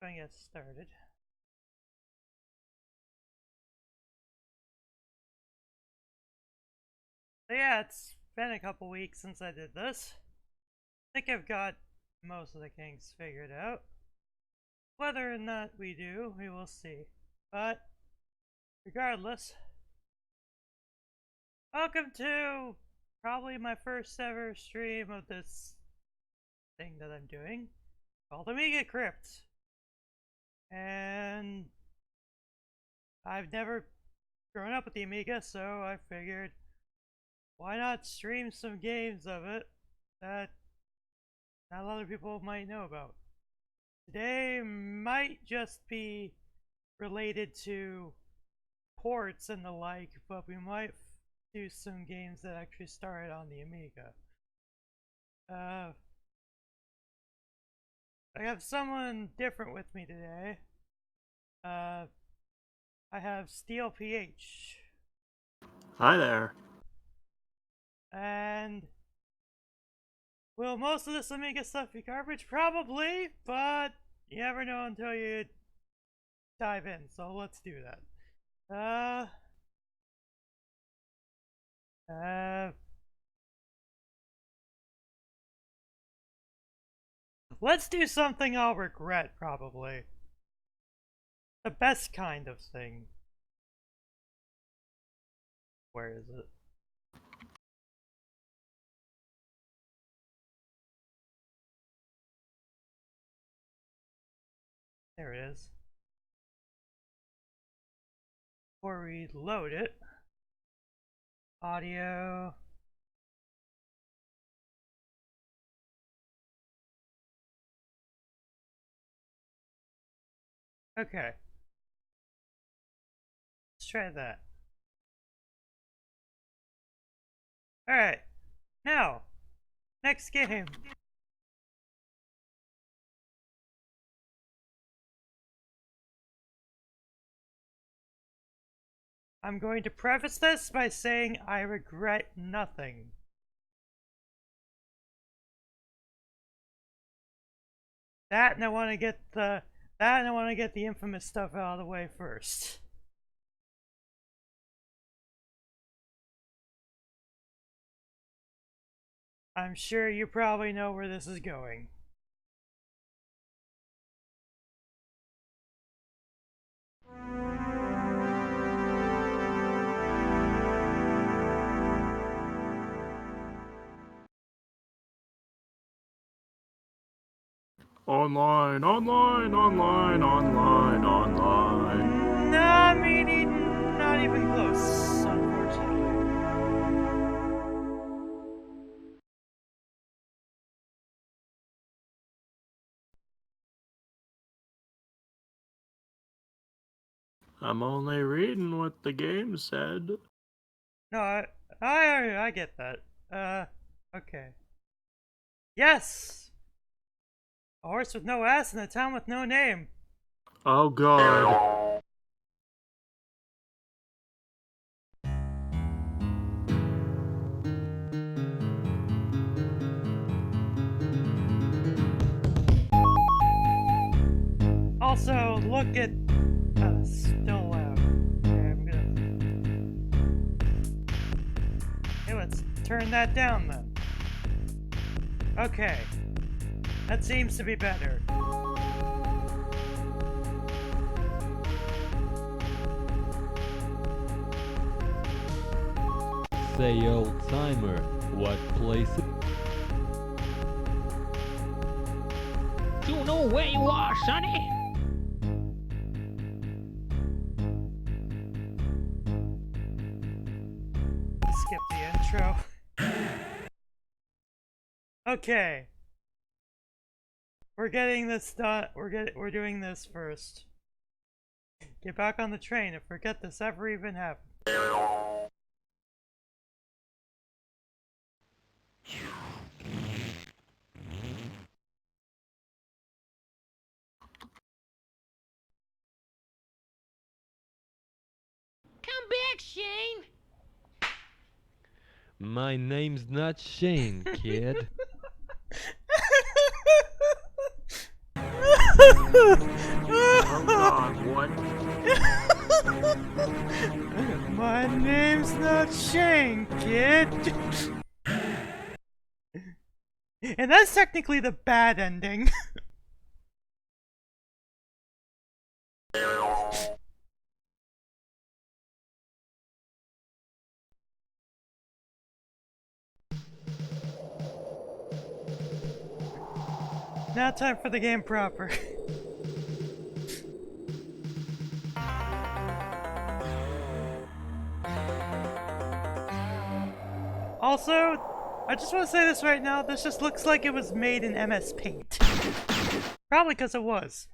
Going to get started. So yeah, it's been a couple weeks since I did this. I think I've got most of the kinks figured out. Whether or not we do, we will see. But regardless, welcome to probably my first ever stream of this thing that I'm doing called Amiga Crypt. And I've never grown up with the Amiga, so I figured why not stream some games of it that not a lot of people might know about. Today might just be related to ports and the like, but we might do some games that actually started on the Amiga. I have someone different with me today. I have Steel PH. Hi there. And will most of this Amiga stuff be garbage? Probably, but you never know until you dive in, so let's do that. Let's do something I'll regret, probably. The best kind of thing. Where is it? There it is. Before we load it, audio. Okay. Let's try that. Alright. Now, next game. I'm going to preface this by saying I regret nothing. That and I want to get the infamous stuff out of the way first. I'm sure you probably know where this is going. Online. No, I mean, not even close, unfortunately. I'm only reading what the game said. No, I get that. Okay. Yes! A horse with no ass in a town with no name. Oh god. Also, look at... still loud. Okay, I'm gonna... Hey, let's turn that down then. Okay. That seems to be better. Say, old timer, what place? You know where you are, sonny? Skip the intro. Okay. We're getting this done. We're doing this first. Get back on the train and forget this ever even happened. Come back, Shane. My name's not Shane, kid. My name's not Shane, kid. And that's technically the bad ending. Now time for the game proper. Also, I just want to say this right now, this just looks like it was made in MS Paint. Probably because it was.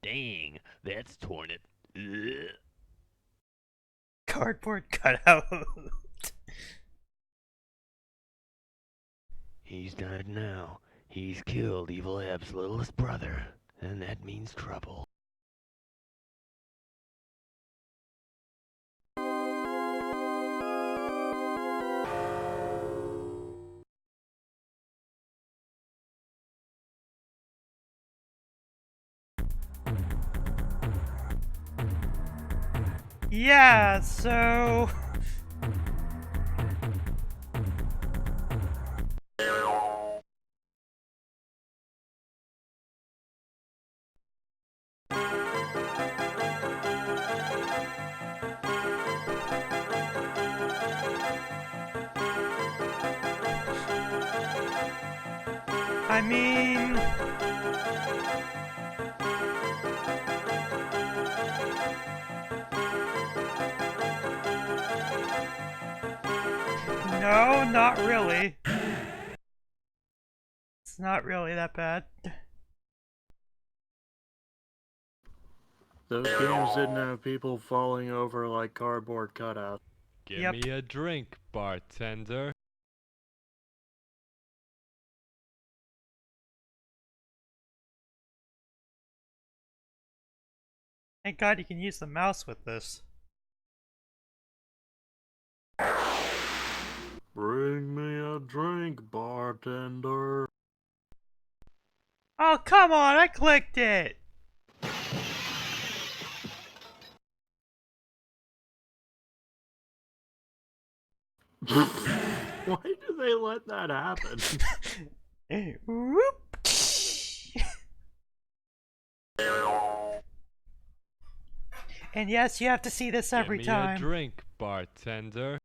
Dang, that's torn it. Ugh. Cardboard cutout. He's died now. He's killed Evil Ab's littlest brother, and that means trouble. Yeah, so... I mean... No, not really. It's not really that bad. Those games didn't have people falling over like cardboard cutouts. Give Yep. me a drink, bartender. Thank God you can use the mouse with this. Bring me a drink, bartender. Oh, come on, I clicked it! Why do they let that happen? Whoop. And yes, you have to see this every Give me time. a drink, bartender.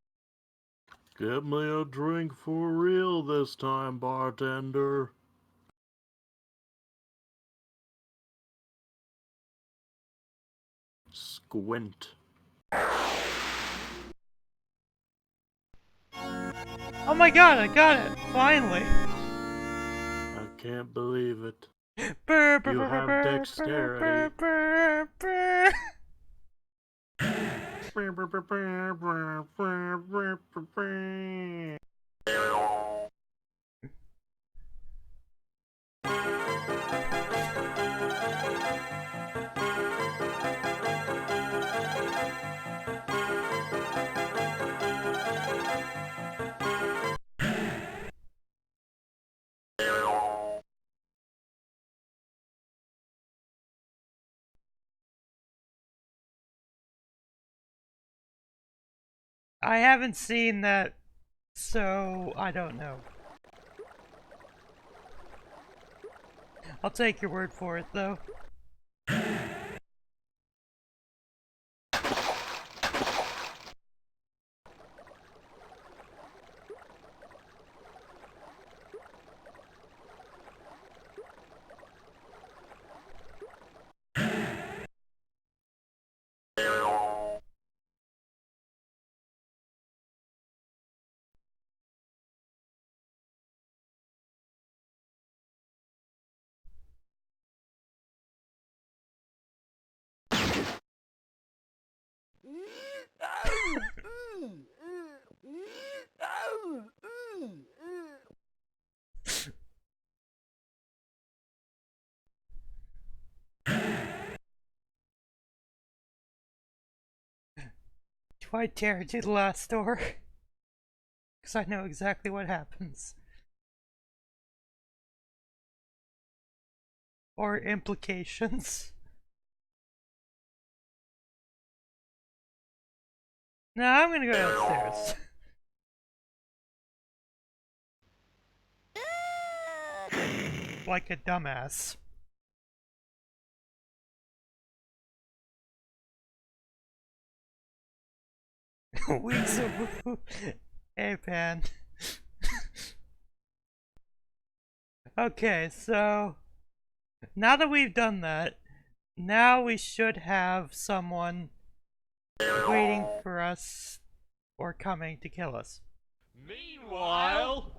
Get me a drink for real this time, bartender. Squint. Oh my God, I got it! Finally! I can't believe it. Brr, You have dexterity. brr, brr. I haven't seen that, so I don't know. I'll take your word for it, though. Do I dare do the last door? because I know exactly what happens. Or implications. No, I'm gonna go downstairs. Like a dumbass. Weeks of hey, Pan. Okay, so now that we've done that, now we should have someone waiting for us or coming to kill us. Meanwhile...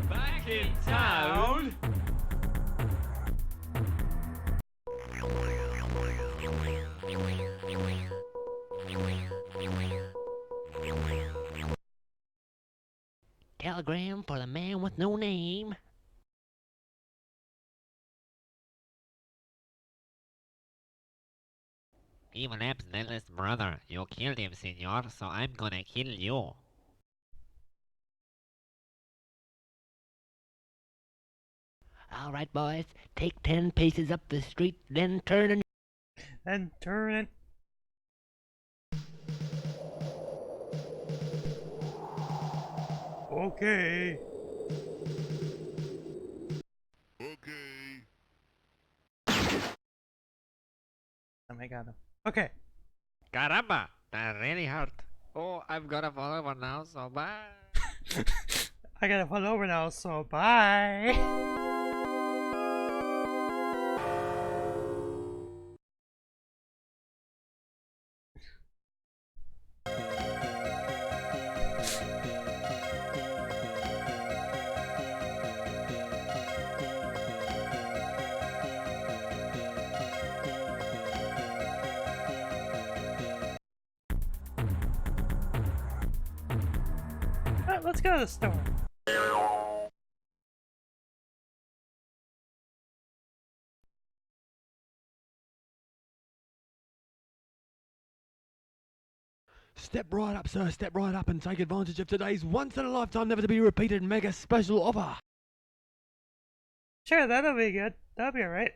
Back in town? Telegram for the man with no name. Epilepsy's littlest brother. You killed him, senor, so I'm gonna kill you. Alright, boys. Take 10 paces up the street, then turn and... Then turn it. Okay. Oh my god. Okay. Caramba! That really hurt. Oh, I've got to fall over now, so bye. I gotta pull over now, so bye. Let's go to the store. Step right up, sir. Step right up and take advantage of today's once-in-a-lifetime, never-to-be-repeated mega special offer. Sure, that'll be good. That'll be alright.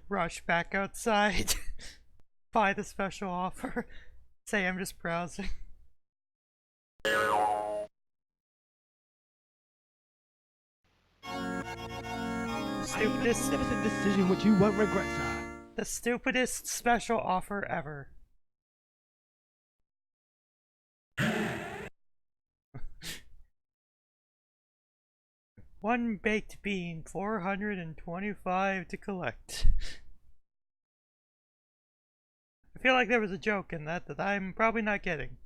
Rush back outside. Buy the special offer. Say I'm just browsing. Stupidest decision which you won't regret, sir. The stupidest special offer ever. One baked bean, 425 to collect. I feel like there was a joke in that I'm probably not getting.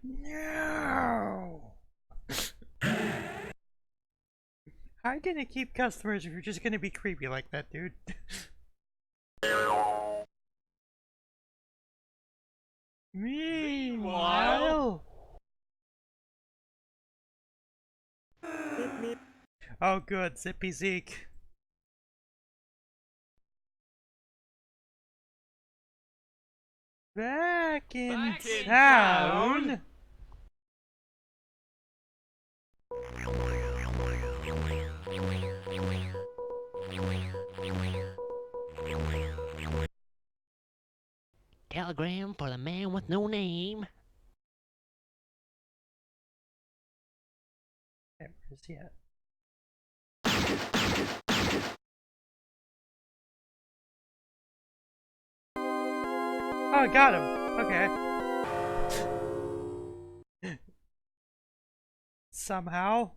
No! How are you gonna keep customers if you're just gonna be creepy like that, dude? Meanwhile... Oh good, Zippy Zeke. Back in town? Telegram for the man with no name. Okay, where's he at? Oh, I got him. Okay. Somehow.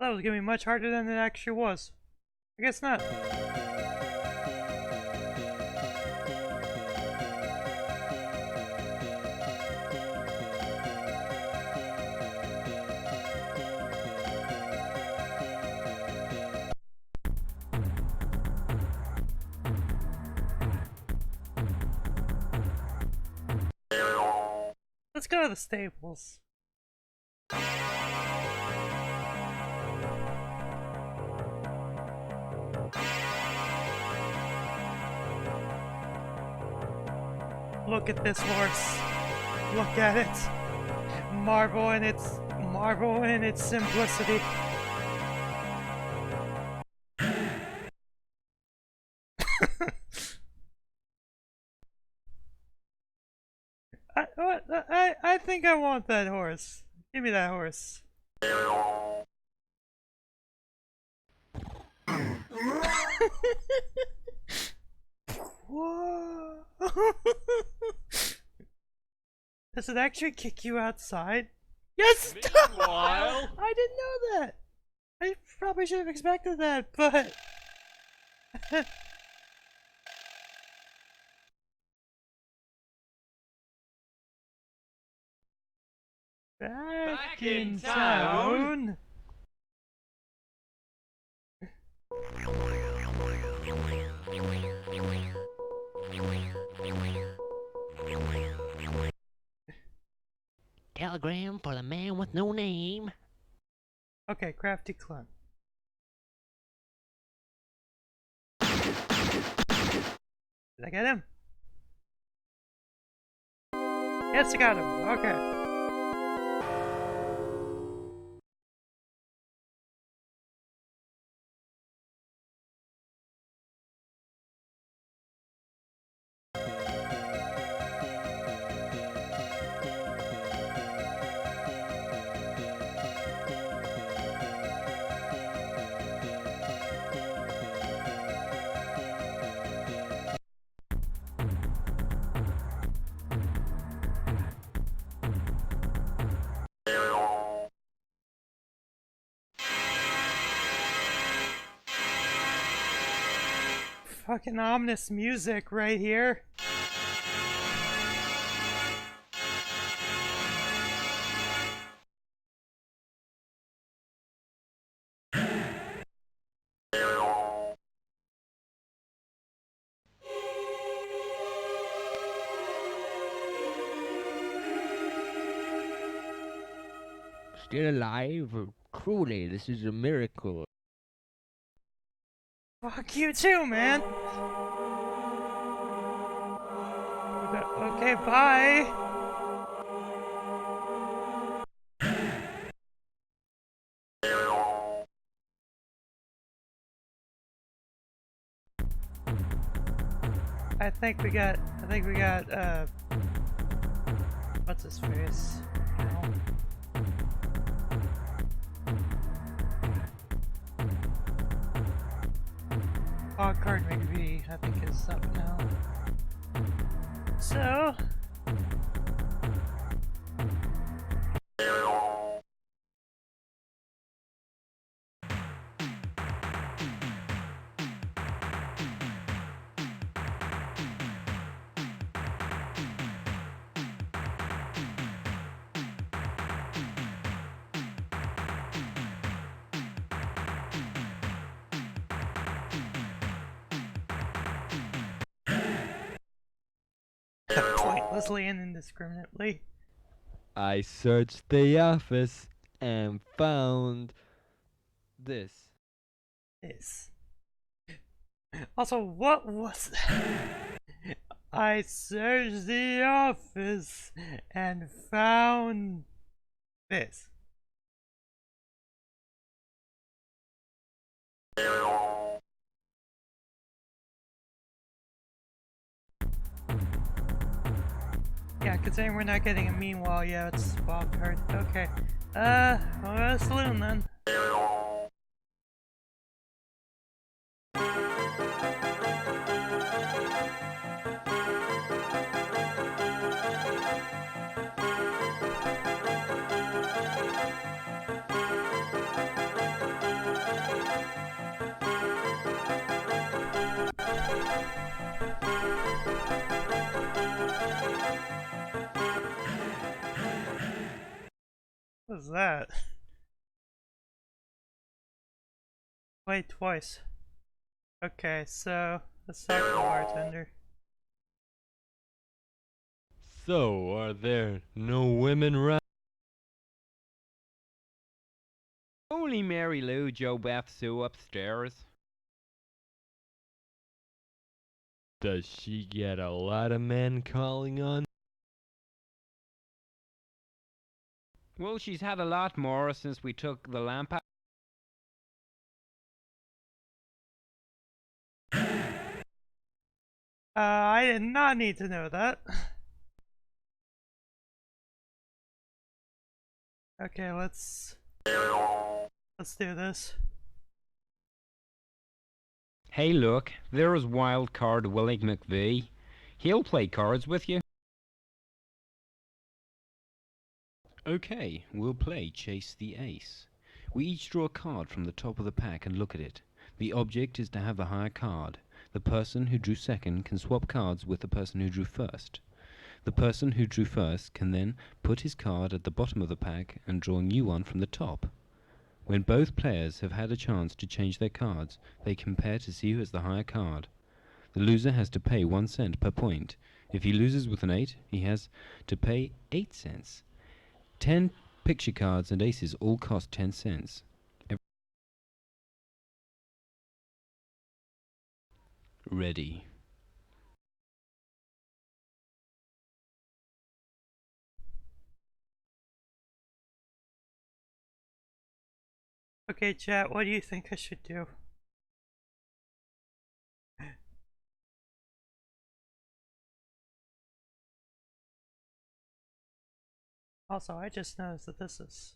That was gonna be much harder than it actually was. I guess not. Let's go to the stables. Look at this horse. Look at it. Marvel in its simplicity. I think I want that horse. Give me that horse. Whoa. Does it actually kick you outside? Yes! Meanwhile... I didn't know that! I probably should have expected that, but... Back in town? Telegram for the man with no name. Okay, crafty Clint. Did I get him? Yes, I got him. Okay. Fucking ominous music right here. Still alive? Truly, this is a miracle. Fuck you too, man. Okay, bye. I think we got, what's his face? Card McVie, I think is up now. So... pointlessly and indiscriminately. I searched the office and found this. Also, what was that? I searched the office and found this. Yeah, considering we're not getting a meanwhile, yeah, it's wild card. Okay. Well, saloon then. What was that? Wait, twice. Okay, so let's talk to the bartender. So, are there no women around? Only Mary Lou, Joe Beth, Sue upstairs. Does she get a lot of men calling on? Well, she's had a lot more since we took the lamp out. I did not need to know that. Okay, let's do this. Hey look, there's wild card Willie McVee. He'll play cards with you. Okay, we'll play Chase the Ace. We each draw a card from the top of the pack and look at it. The object is to have the higher card. The person who drew second can swap cards with the person who drew first. The person who drew first can then put his card at the bottom of the pack and draw a new one from the top. When both players have had a chance to change their cards, they compare to see who has the higher card. The loser has to pay 1 cent per point. If he loses with an 8, he has to pay 8 cents. 10 picture cards and aces all cost 10 cents. Ready. Okay, chat, what do you think I should do? Also, I just noticed that this is...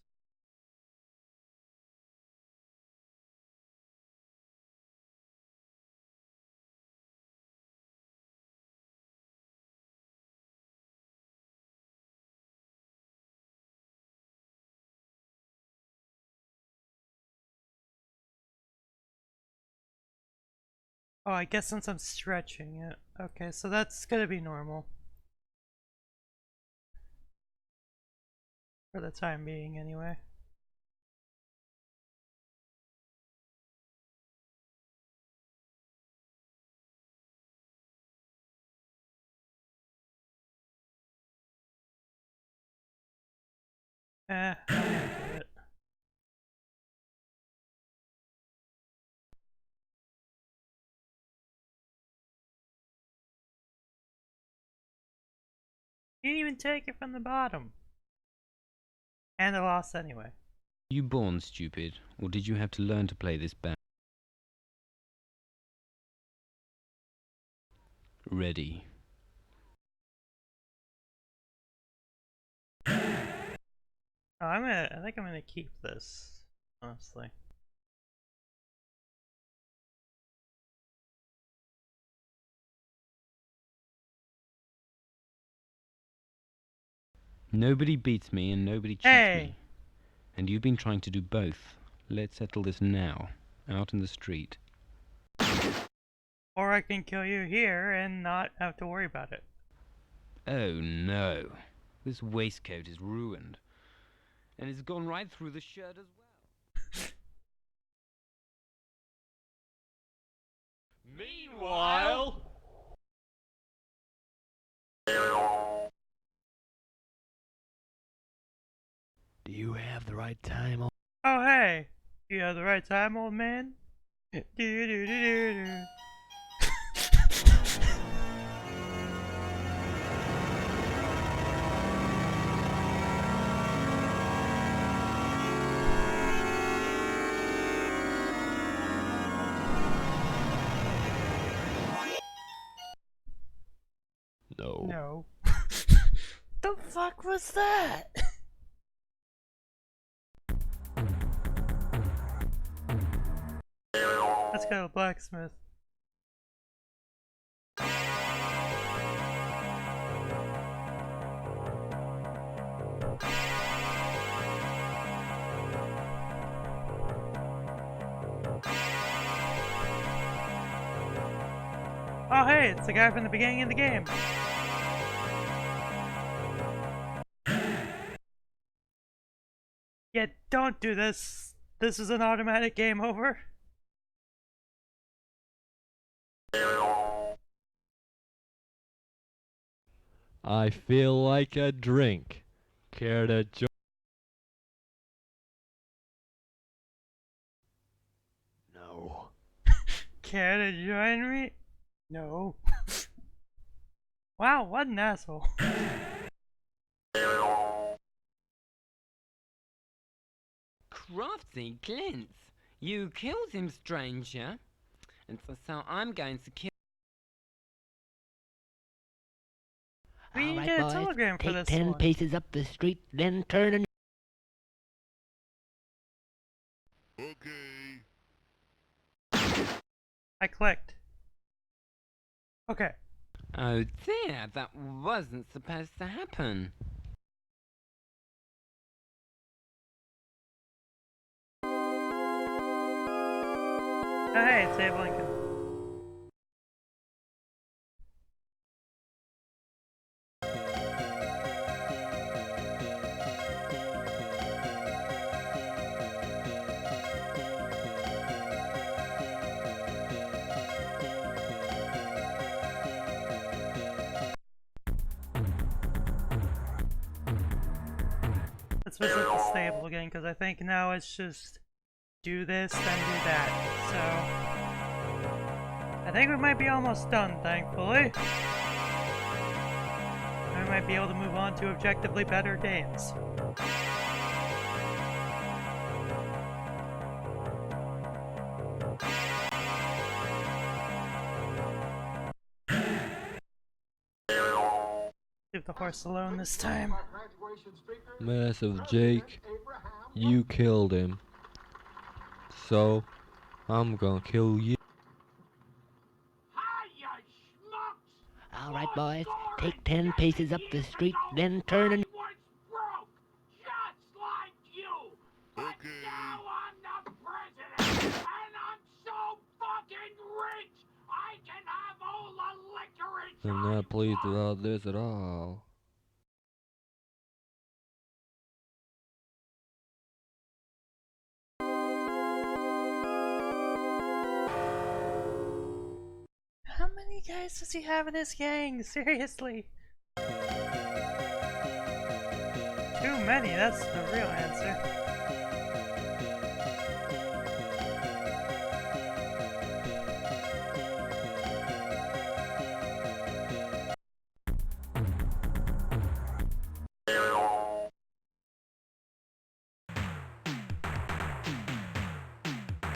Oh, I guess since I'm stretching it. Okay, so that's gonna be normal. For the time being, anyway. I'm gonna do it. You didn't even take it from the bottom. And I lost anyway. Were you born stupid, or did you have to learn to play this bad? Ready. Oh, I think I'm gonna keep this, honestly. Nobody beats me and nobody cheats me. And you've been trying to do both. Let's settle this now, out in the street. Or I can kill you here and not have to worry about it. Oh no. This waistcoat is ruined. And it's gone right through the shirt as well. Meanwhile... Do you have the right time? Oh hey! You have the right time, old man? Do do do do do. No. No. The fuck was that? Let's go to the blacksmith. Oh hey, it's the guy from the beginning of the game. Yeah, don't do this. This is an automatic game over. I feel like a drink. Care to join? No. Care to join me? No. Wow, what an asshole. Crafty Clint, you killed him, stranger. And so I'm going to kill. We All didn't right, get a boys, telegram for take this 10 one. paces up the street, then turn and... Okay. I clicked. Okay. Oh dear, that wasn't supposed to happen. Oh, hey, it's Abe Lincoln. Let's visit the stable again, because I think now it's just do this, then do that. So, I think we might be almost done, thankfully. We might be able to move on to objectively better games. Leave the horse alone this time. Massive Jake, you killed him. So, I'm gonna kill you. All right, boys, take 10 paces up the street, then turn and... Okay. I'm not pleased about this at all. How many guys does he have in his gang? Seriously? Too many, that's the real answer.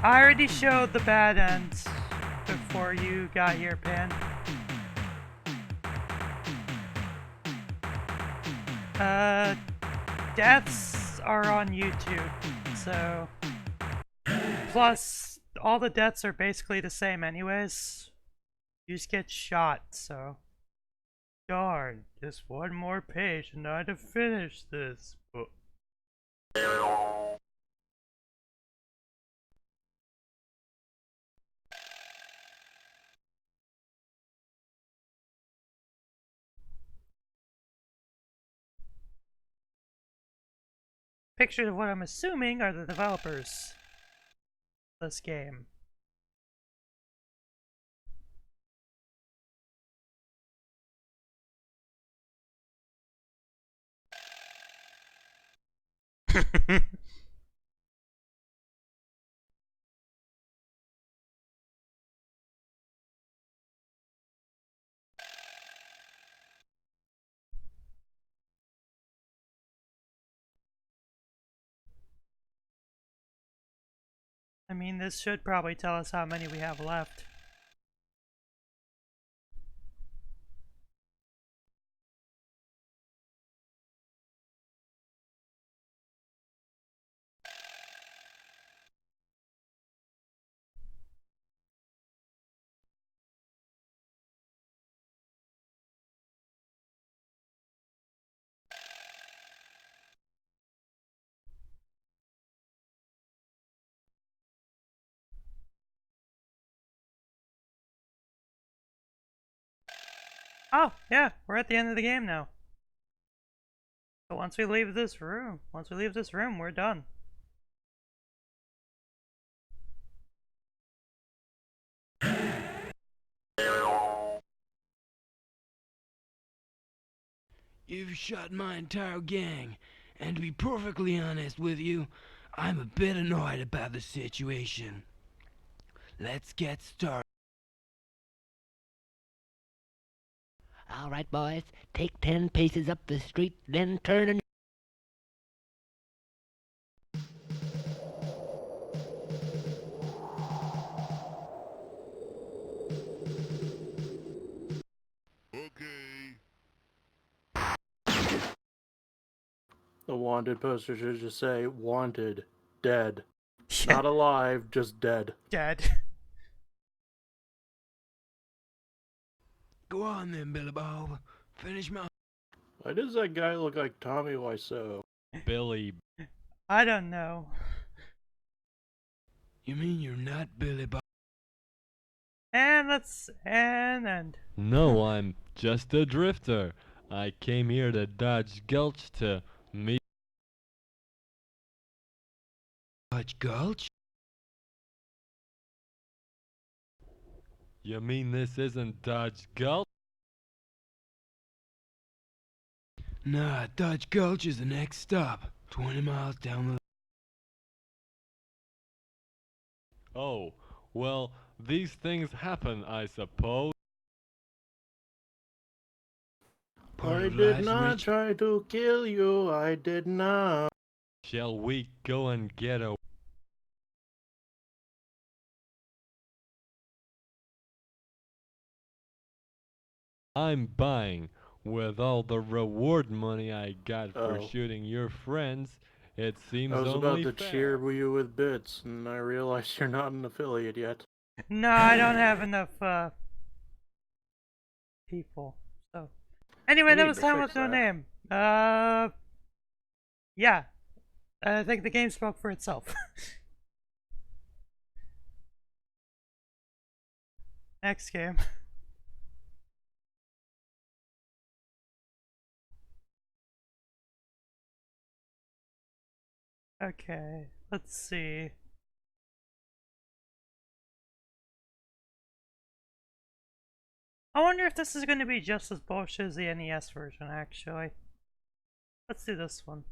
I already showed the bad end before you got here, Pan. Deaths are on YouTube, so... Plus, all the deaths are basically the same anyways. You just get shot, so... Darn, just one more page and I'd have finished this book. Pictures of what I'm assuming are the developers of this game. I mean, this should probably tell us how many we have left. Oh, yeah, we're at the end of the game now. So once we leave this room, we're done. You've shot my entire gang, and to be perfectly honest with you, I'm a bit annoyed about the situation. Let's get started. All right, boys, take 10 paces up the street, then turn and... The wanted poster should just say, wanted, dead. Yeah, Not alive, just dead. dead. Go on then, Billy Bob. Finish my... Why does that guy look like Tommy Wiseau? Billy. I don't know. You mean you're not Billy Bob? And let's end. No, I'm just a drifter. I came here to Dodge Gulch to meet. Dodge Gulch? You mean this isn't Dodge Gulch? Nah, Dodge Gulch is the next stop. 20 miles down the... Oh, well, these things happen, I suppose. Part I of did life's not rich... try to kill you, I did not. Shall we go and get a... I'm buying. With all the reward money I got for Oh. shooting your friends, it seems I was about only to fair. cheer you with bits, and I realized you're not an affiliate yet. No, I don't have enough people. So anyway, We that need was to Time fix with No that. Name. Yeah. I think the game spoke for itself. Next game. Okay, let's see. I wonder if this is going to be just as bullshit as the NES version, actually. Let's do this one.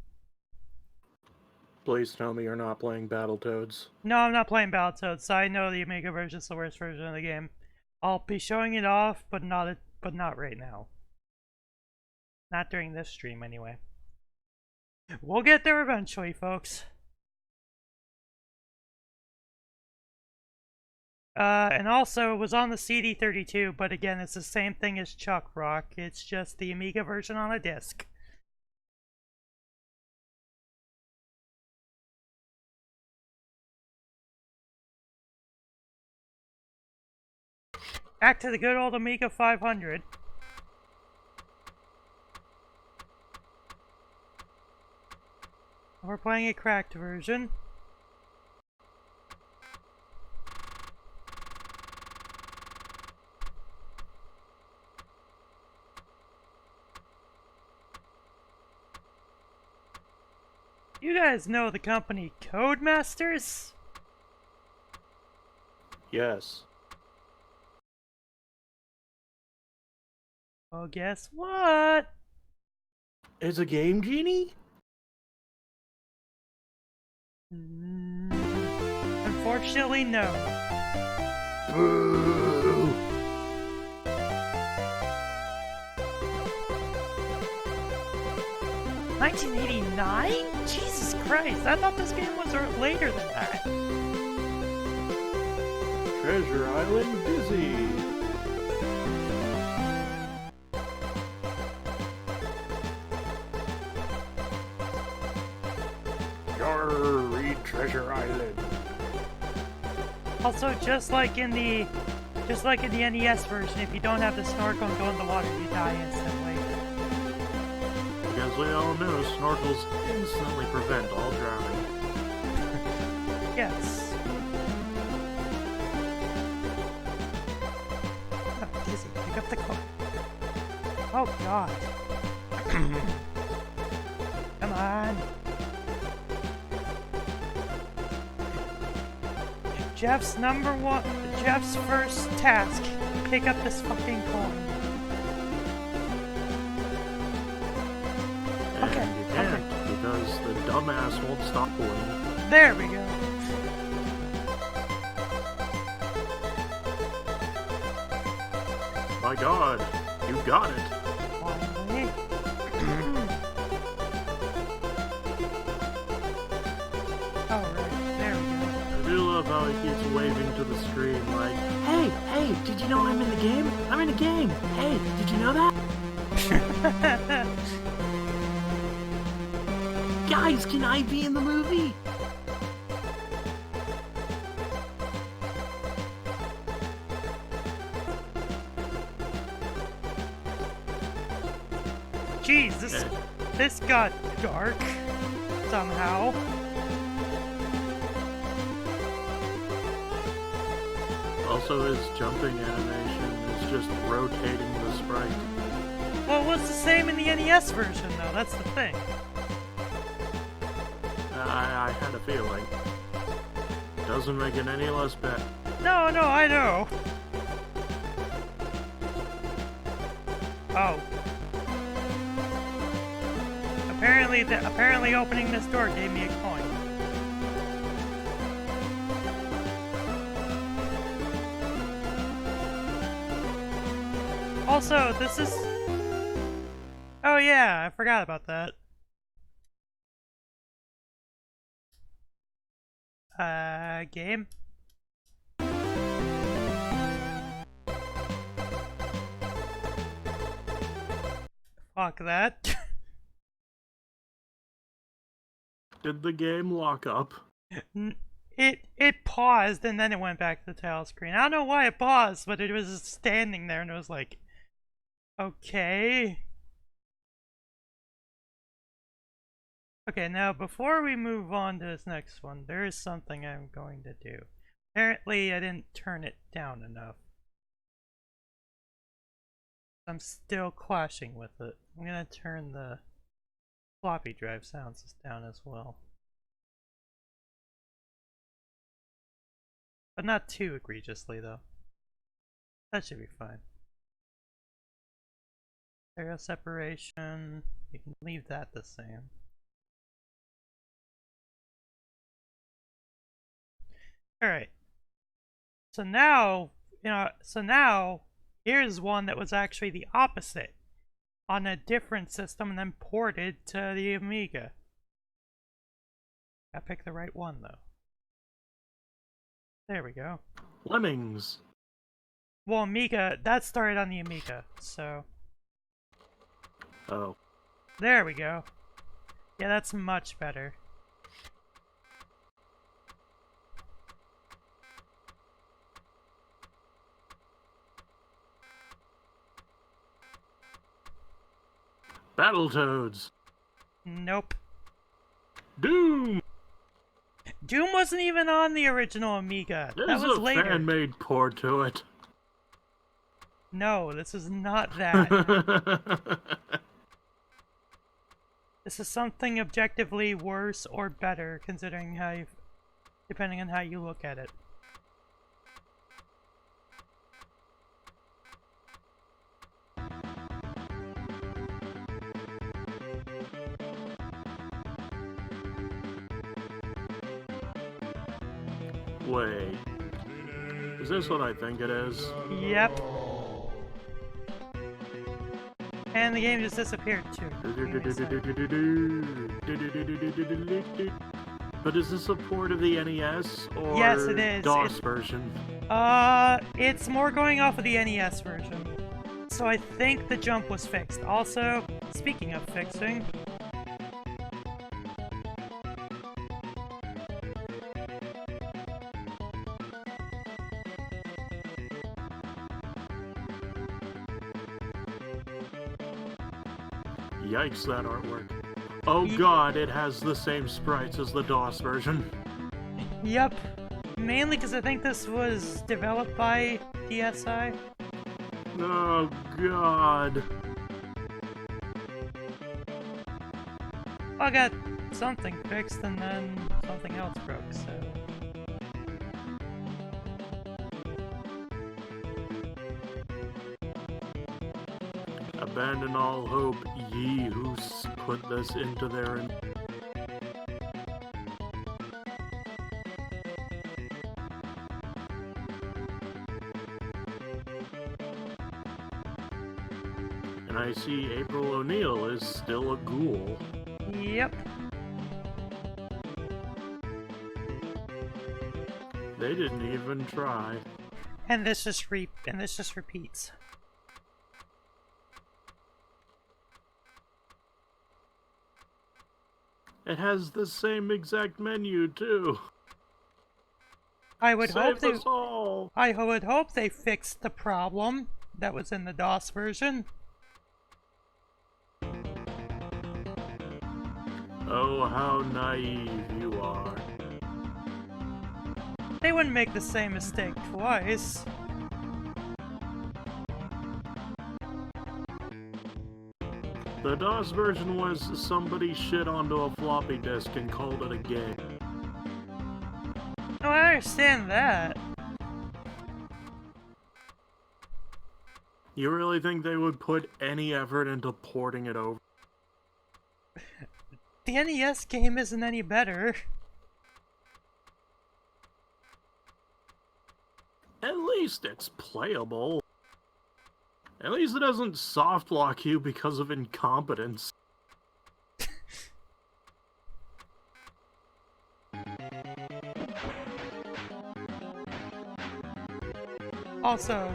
Please tell me you're not playing Battletoads. No, I'm not playing Battletoads, so I know the Amiga version is the worst version of the game. I'll be showing it off, but not right now. Not during this stream, anyway. We'll get there eventually, folks. And also, it was on the CD32, but again, it's the same thing as Chuck Rock. It's just the Amiga version on a disc. Back to the good old Amiga 500. We're playing a cracked version. You guys know the company Codemasters? Yes. Well, guess what? It's a Game Genie? Unfortunately, no. Boo! 1989? Jesus Christ, I thought this game was later than that. Treasure Island Dizzy. Yarr, read Treasure Island. Also, just like in the NES version, if you don't have the snorkel and go in the water, you die instantly. Because we all know snorkels instantly prevent all drowning. Yes. Oh, Dizzy, pick up the coat. Oh God. Come on. Jeff's first task, pick up this fucking coin. dumbass won't stop pointing. There we go. My god, you got it. Finally. Alright, there we go. I do love how he keeps waving to the screen like, Hey, did you know I'm in the game? I'm in the game. Hey, did you know that? Guys, can I be in the movie? Jeez, this got dark somehow. also his jumping animation is just rotating the sprite. Well, it was the same in the NES version, though. That's the thing. I had a feeling. Doesn't make it any less bad. No, I know. Oh. Apparently opening this door gave me a coin. Also, this is... Oh yeah, I forgot about that. Game? Fuck that. Did the game lock up? It paused and then it went back to the title screen. I don't know why it paused, but it was just standing there and it was like, okay. Okay, now before we move on to this next one, there is something I'm going to do. Apparently I didn't turn it down enough. I'm still clashing with it. I'm gonna turn the floppy drive sounds down as well. But not too egregiously though. That should be fine. Stereo separation, you can leave that the same. Alright. So now, here's one that was actually the opposite on a different system and then ported to the Amiga. I picked the right one though. There we go. Lemmings. Well, Amiga, that started on the Amiga, so... Oh. There we go. Yeah, that's much better. Battletoads. Nope. Doom. Doom wasn't even on the original Amiga. There's that was a later. fan-made port to it. No, this is not that. This is something objectively worse or better, considering how you, depending on how you look at it. Wait. Is this what I think it is? Yep. And the game just disappeared too. But is this a port of the NES or Yes, it is. DOS version? It's more going off of the NES version. So I think the jump was fixed. Also, speaking of fixing, Yikes, that artwork. Oh god, it has the same sprites as the DOS version. yep. Mainly because I think this was developed by DSi. Oh god. I got something fixed and then something else broke, so... Abandon all hope, ye who put this into their... And I see April O'Neil is still a ghoul. Yep. They didn't even try. And this just repeats. It has the same exact menu too. I would hope Save us all. I would hope they fixed the problem that was in the DOS version. Oh, how naive you are. They wouldn't make the same mistake twice. The DOS version was somebody shit onto a floppy disk and called it a game. No, I understand that. You really think they would put any effort into porting it over? The NES game isn't any better. At least it's playable. At least it doesn't soft lock you because of incompetence. Also,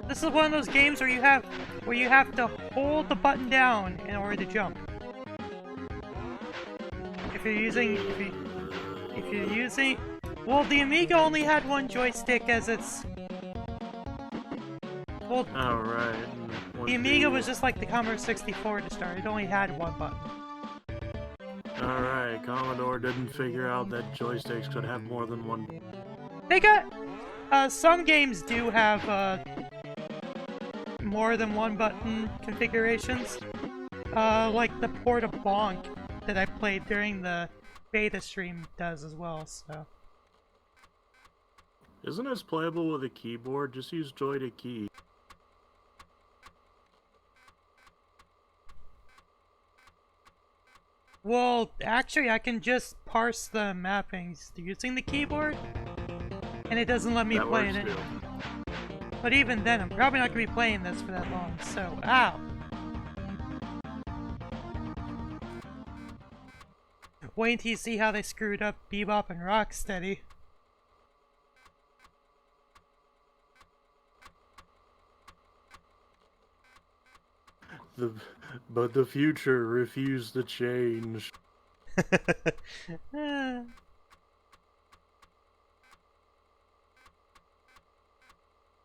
this is one of those games where you have to hold the button down in order to jump. If you're using, well, the Amiga only had one joystick as its. Well, Alright. the Amiga was just like the Commodore 64 to start. It only had one button. Alright, Commodore didn't figure out that joysticks could have more than one. They got some games do have more than one button configurations. Like the Port of Bonk that I played during the beta stream does as well, so. Isn't this playable with a keyboard? Just use Joy to key. Well, actually, I can just parse the mappings using the keyboard, and it doesn't let me That play works it. too. But even then, I'm probably not going to be playing this for that long, so, ow! Wait until you see how they screwed up Bebop and Rocksteady. But the future refused to change.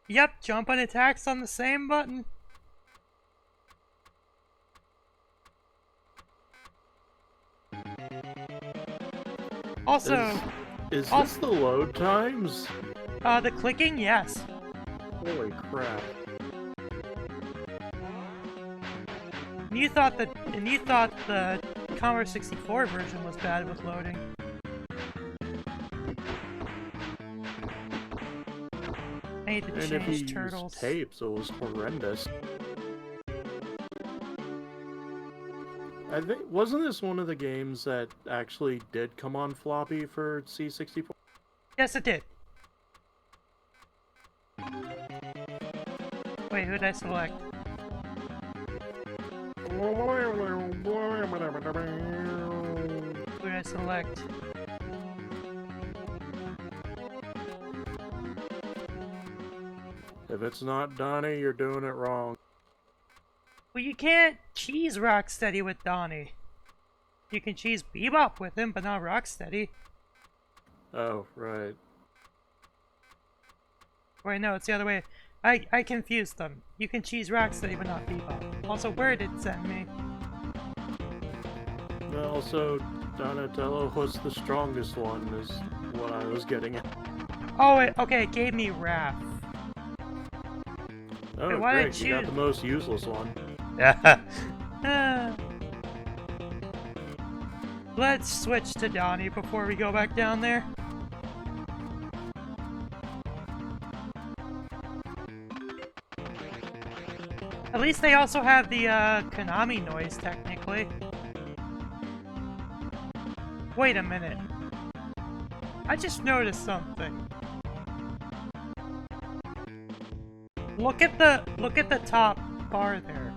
Yep, jump and attacks on the same button. Also, Is this the load times? the clicking, yes. Holy crap. And you thought the Commodore 64 version was bad with loading. I need to And if you change turtles. used tapes, it was horrendous. I think, wasn't this one of the games that actually did come on floppy for C64? Yes, it did. Wait, who did I select? Who did I select? If it's not Donnie, you're doing it wrong. Well, you can't cheese Rocksteady with Donnie. You can cheese Bebop with him, but not Rocksteady. Oh, right. Wait, no, it's the other way. I confused them. You can cheese Rocksteady, but not Bebop. Also, where did it send me? Also, Donatello was the strongest one, is what I was getting at. Oh, okay, it gave me Raph. Oh, Wait, why did great, you got you- the most useless one. Let's switch to Donnie before we go back down there. At least they also have the Konami noise, technically. Wait a minute. I just noticed something. Look at the top bar there?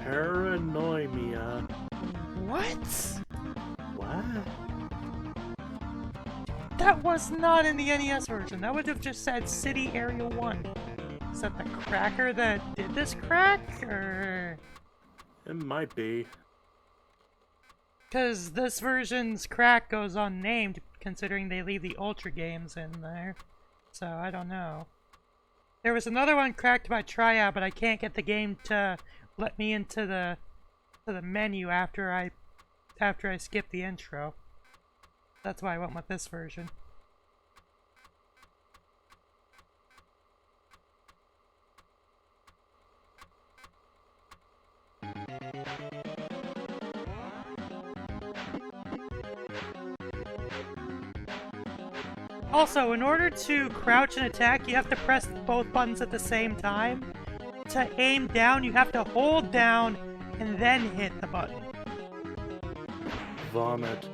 Paranoia. What? What? That was not in the NES version. That would have just said City Area 1. Is that the cracker that did this crack, or...? It might be. Because this version's crack goes unnamed, considering they leave the Ultra games in there. So, I don't know. There was another one cracked by Triad, but I can't get the game to let me into the menu after I skip the intro. That's why I went with this version. Also, in order to crouch and attack, you have to press both buttons at the same time. To aim down, you have to hold down and then hit the button. Vomit.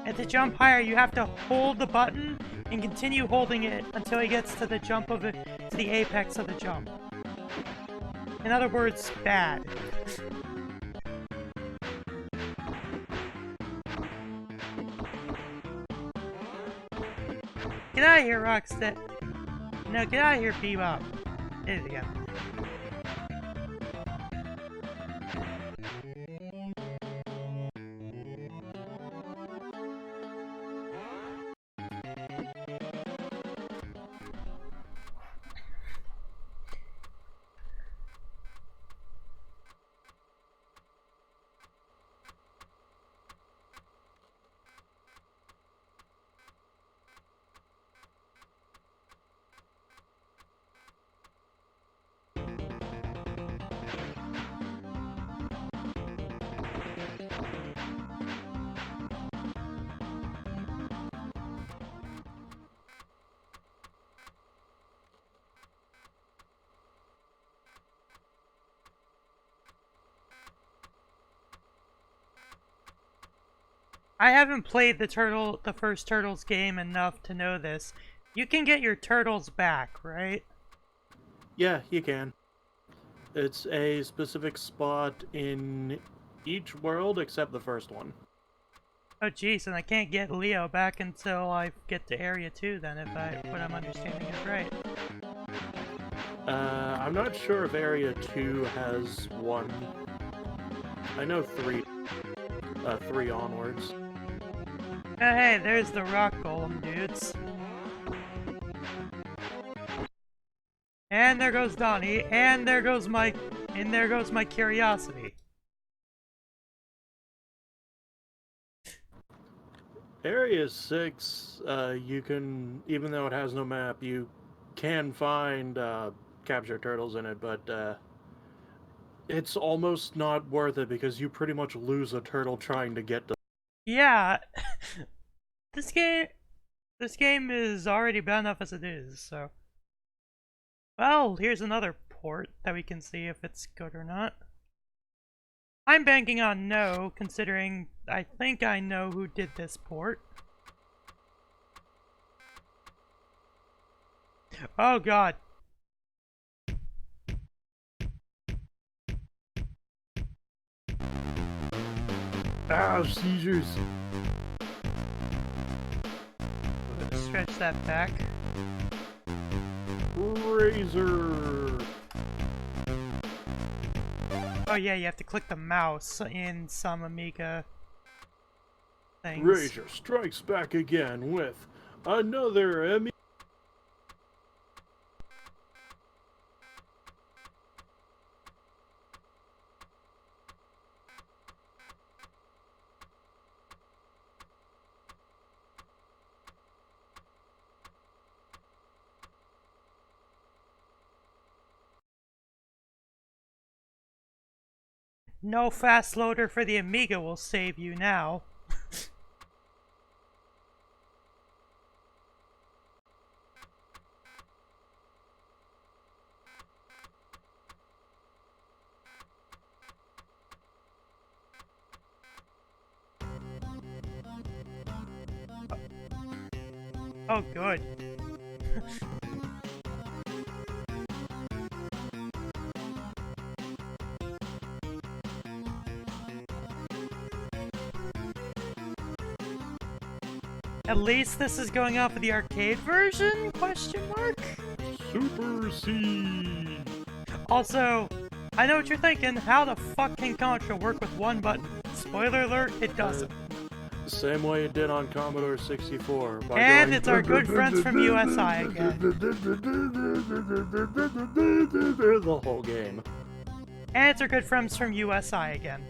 And to jump higher, you have to hold the button and continue holding it until he gets to the to the apex of the jump. In other words, bad. Get out of here, Rocksteady. No, get out of here, Bebop. Hit it again. I haven't played the first Turtles game enough to know this. You can get your turtles back, right? Yeah, you can. It's a specific spot in each world except the first one. Oh jeez, and I can't get Leo back until I get to Area 2 then, if what I'm understanding is right. I'm not sure if Area 2 has one. I know 3 onwards. Oh, hey, there's the rock golem dudes. And there goes Donnie, and there goes my curiosity. Area 6, you can, even though it has no map, you can find captured turtles in it, but it's almost not worth it because you pretty much lose a turtle trying to get to. Yeah, this game is already bad enough as it is, so. Well, here's another port that we can see if it's good or not. I'm banking on no, considering I think I know who did this port. Oh god. Ah, seizures! Stretch that back. Razor! Oh yeah, you have to click the mouse in some Amiga things. Razor strikes back again with another Amiga. No fast loader for the Amiga will save you now. Oh, good. At least this is going off of the arcade version? Question mark? Super C. Also, I know what you're thinking. How the fuck can Contra work with one button? Spoiler alert, it doesn't. Same way it did on Commodore 64. By And going it's our good friends from USI again. The whole game. And it's our good friends from USI again.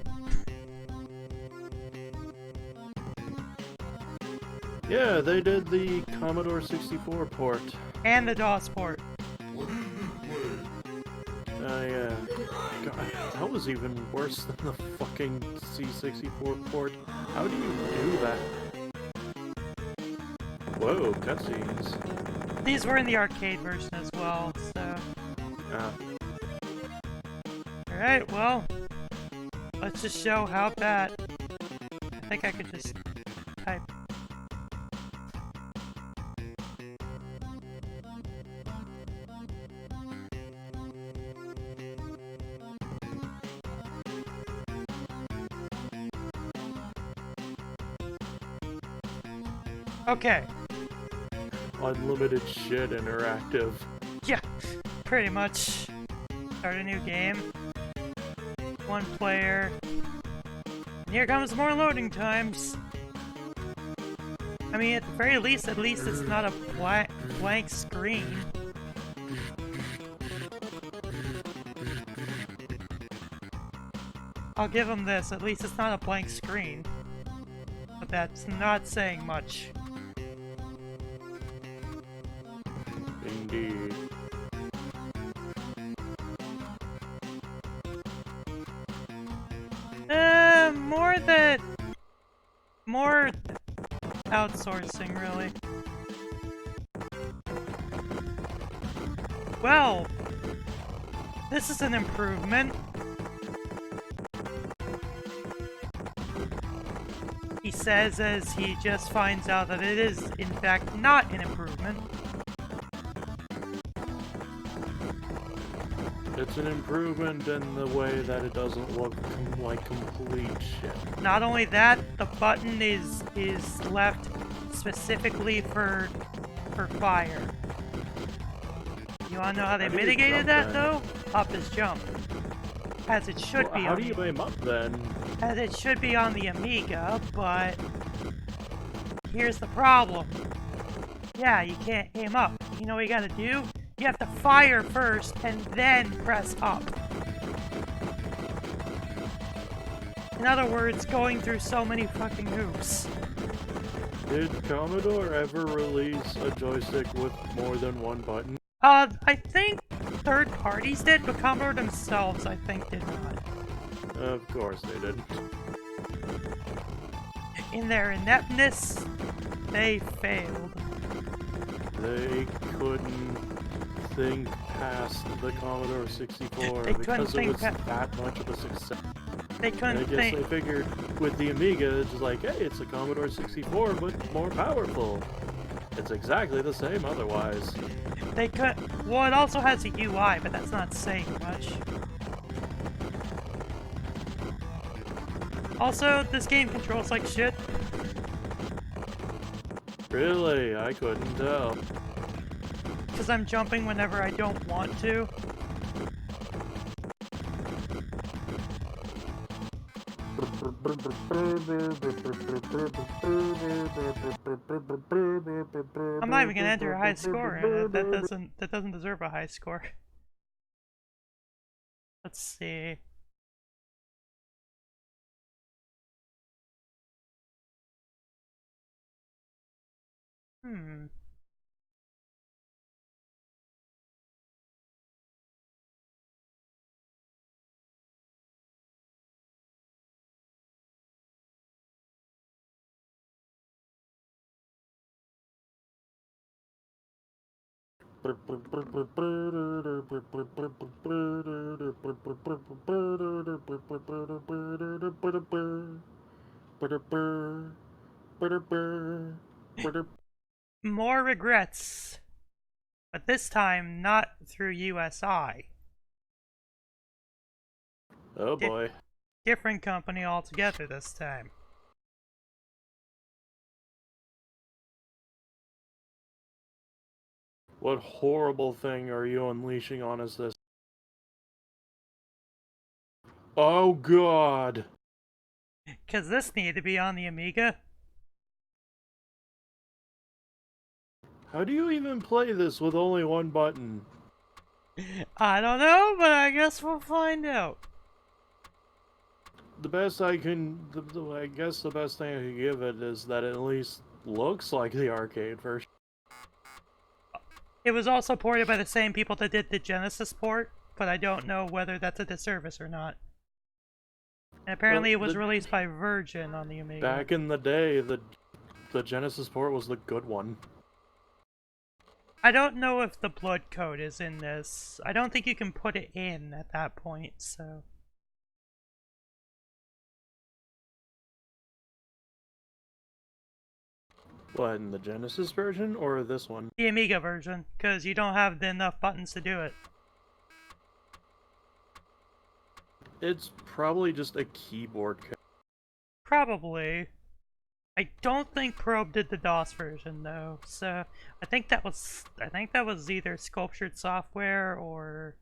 Yeah, they did the Commodore 64 port. And the DOS port. Yeah. God, that was even worse than the fucking C64 port. How do you do that? Whoa, cutscenes. These were in the arcade version as well, so... Ah. Alright, well... Let's just show how bad... I think I could just... type... Okay. Unlimited shit interactive. Yeah, pretty much. Start a new game. One player. And here comes more loading times. I mean, at the very least, at least it's not a blank screen. I'll give them this, at least it's not a blank screen. But that's not saying much. Indeed. More outsourcing, really. Well, this is an improvement. He says as he just finds out that it is, in fact, not an improvement. It's an improvement in the way that it doesn't look like complete shit. Not only that, the button is left specifically for fire. You wanna know how they How do you mitigated jump that, then? though? Up is jump. As it should Well, be how on do you the, aim up then? as it should be on the Amiga, but here's the problem. Yeah, you can't aim up. You know what you gotta do? You have to fire first and then press up. In other words, going through so many fucking hoops. Did Commodore ever release a joystick with more than one button? I think third parties did, but Commodore themselves, I think, did not. Of course they didn't. In their ineptness, they failed. They couldn't think past the Commodore 64 They couldn't because it think was pa- that much of a success. They And I couldn't guess they think. figured with the Amiga, it's just like, hey, it's a Commodore 64, but more powerful. It's exactly the same otherwise. They could. Well, it also has a UI, but that's not saying much. Also, this game controls like shit. Really? I couldn't tell. Because I'm jumping whenever I don't want to. I'm not even gonna enter a high score in it. That doesn't deserve a high score. Let's see. Hmm. More regrets. But this time, not through USI. Oh boy. Different company altogether this time. What horrible thing are you unleashing on us this? Oh god! Because this needed to be on the Amiga. How do you even play this with only one button? I don't know, but I guess we'll find out. The best I can... I guess the best thing I can give it is that it at least looks like the arcade version. It was also ported by the same people that did the Genesis port, but I don't know whether that's a disservice or not. And apparently Well, it was released by Virgin on the Amiga. Back in the day, the Genesis port was the good one. I don't know if the blood code is in this. I don't think you can put it in at that point, so... What, in the Genesis version or this one? The Amiga version, because you don't have enough buttons to do it. It's probably just a keyboard code. Probably. I don't think Probe did the DOS version though, so I think that was either Sculptured Software or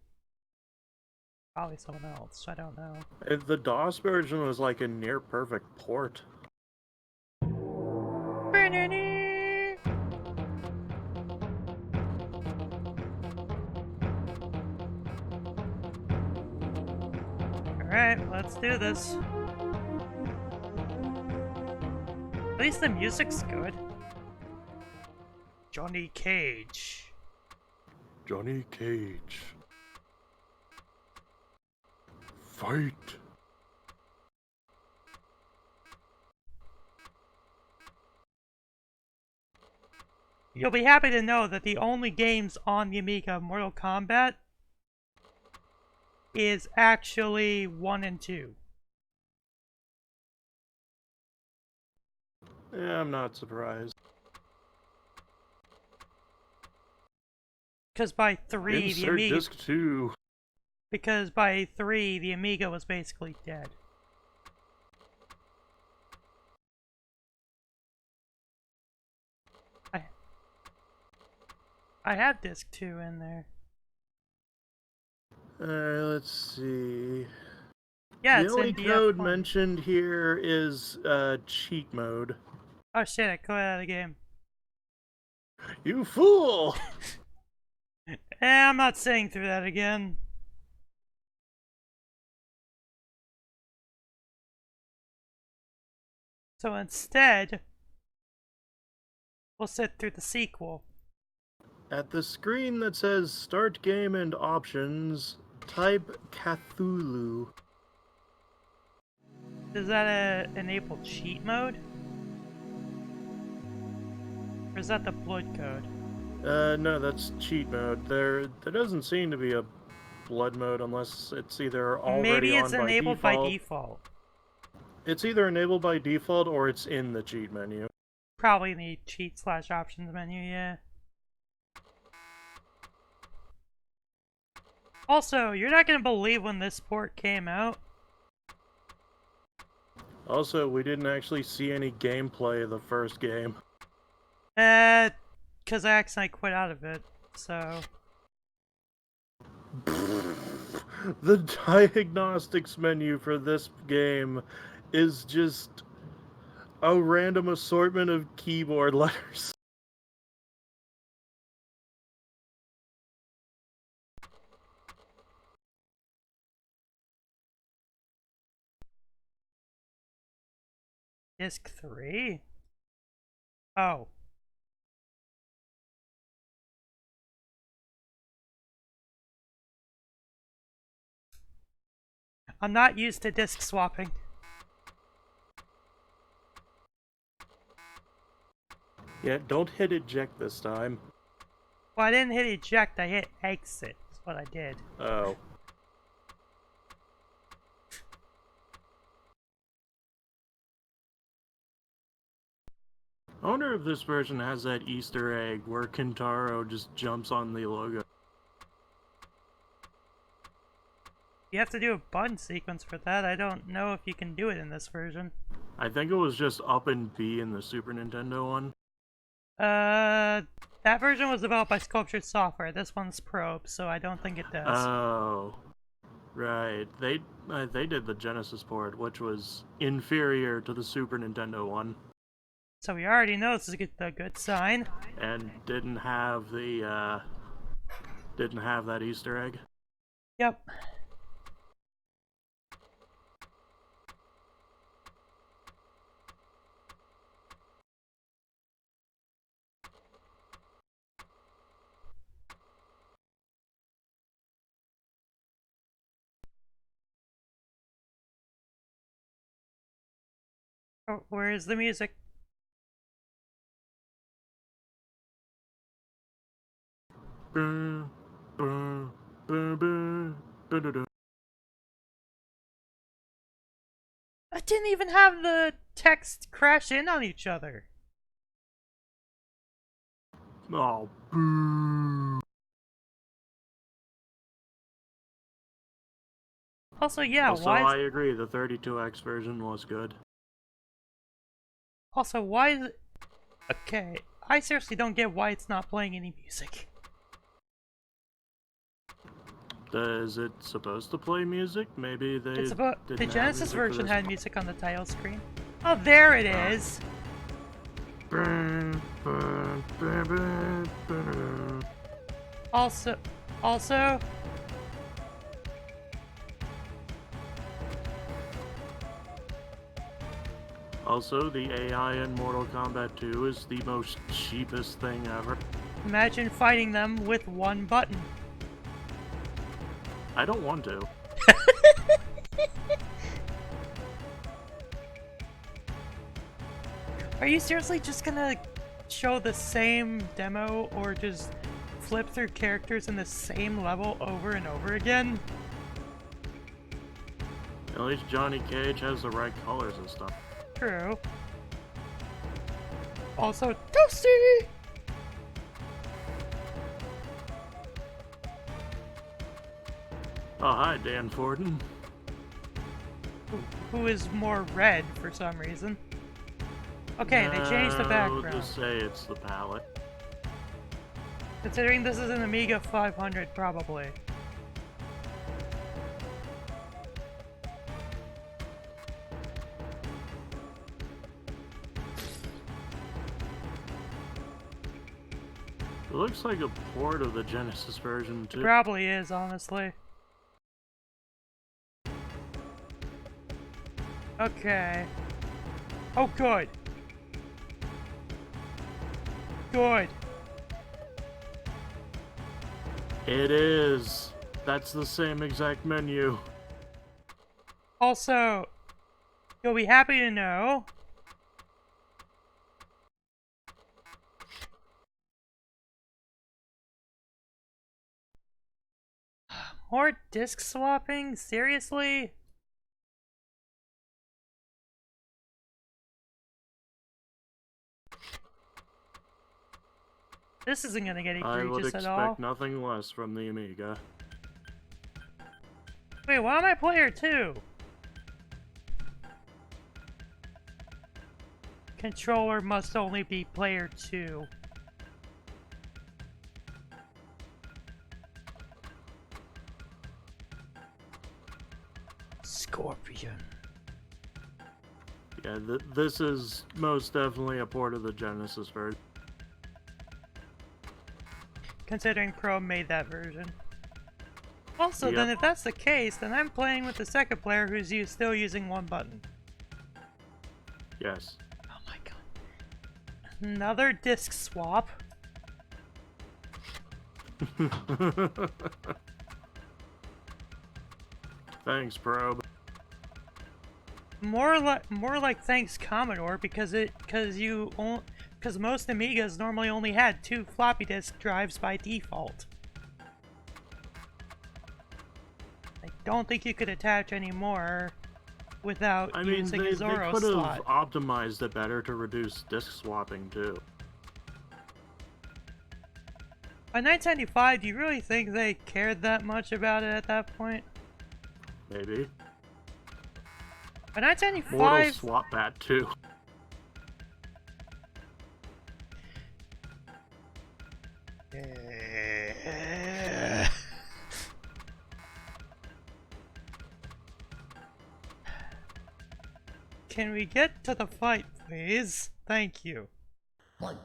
probably someone else. I don't know. The DOS version was like a near perfect port. Alright, let's do this. At least the music's good. Johnny Cage. Johnny Cage. Fight. You'll be happy to know that the only games on the Amiga Mortal Kombat is actually 1 and 2. Yeah, I'm not surprised. Because by 3, the Insert Amiga... disc 2. Because by 3, the Amiga was basically dead. I have disc 2 in there. Alright, let's see. Yeah, the it's only in code DF1. mentioned here is cheat mode. Oh shit, I quit out of the game. You fool! I'm not sitting through that again. So instead, we'll sit through the sequel. At the screen that says Start Game and Options, type Cthulhu. Is that enable cheat mode? Or is that the blood code? No, that's cheat mode. There doesn't seem to be a blood mode unless it's either already Maybe it's on enabled by by default. It's either enabled by default or it's in the cheat menu. Probably in the cheat/options menu, yeah. Also, you're not gonna believe when this port came out. Also, we didn't actually see any gameplay of the first game. Cause I accidentally quit out of it, so... The diagnostics menu for this game is just a random assortment of keyboard letters. Disc 3? Oh. I'm not used to disc swapping. Yeah, don't hit eject this time. Well, I didn't hit eject, I hit exit. That's what I did. Oh. I wonder if this version has that Easter egg where Kentaro just jumps on the logo. You have to do a button sequence for that. I don't know if you can do it in this version. I think it was just up and B in the Super Nintendo one. That version was developed by Sculptured Software. This one's Probe, so I don't think it does. Oh, right. They did the Genesis port, which was inferior to the Super Nintendo one, So we already know this is a good sign. and didn't have that Easter egg. Yep. Oh, where is the music? Bum, bum, bum, bum, ba-da-da. I didn't even have the text crash in on each other. Oh, boo. Also, yeah, Also, why? I agree. The 32X version was good. Also, why is it... Okay, I seriously don't get why it's not playing any music. Is it supposed to play music? Maybe they. It's about the didn't have Genesis music for version this had one. music on the title screen. Oh, there it is. Bum, bum, bum, bum, ba-da-da. Also, Also, the AI in Mortal Kombat 2 is the most cheapest thing ever. imagine fighting them with one button. I don't want to. Are you seriously just gonna show the same demo or just flip through characters in the same level over and over again? At least Johnny Cage has the right colors and stuff. True. Also, Toasty! Oh, hi, Dan Forden. Who is more red for some reason. Okay, they changed the No, background. just say it's the palette. Considering this is an Amiga 500, probably. It looks like a port of the Genesis version, It too. probably is, honestly. Okay. Oh, good. Good. It is. That's the same exact menu. Also, you'll be happy to know more disc swapping? Seriously? This isn't gonna get I would egregious at all. expect nothing less from the Amiga. Wait, why am I player 2? Controller must only be player 2. Scorpion. Yeah, this is most definitely a port of the Genesis version. Considering Pro made that version. Also, then Yep. if that's the case, then I'm playing with the second player who's still using one button. Yes. Oh my god. Another disc swap. Thanks, Probe. More like thanks Commodore because most Amigas normally only had 2 floppy disk drives by default. I don't think you could attach any more without I mean, using they a Zorro could slot. have optimized it better to reduce disk swapping, too. By 1995, do you really think they cared that much about it at that point? Maybe. By Mortal 1995, Swap Bat, too. Can we get to the fight, please? Thank you. Fight.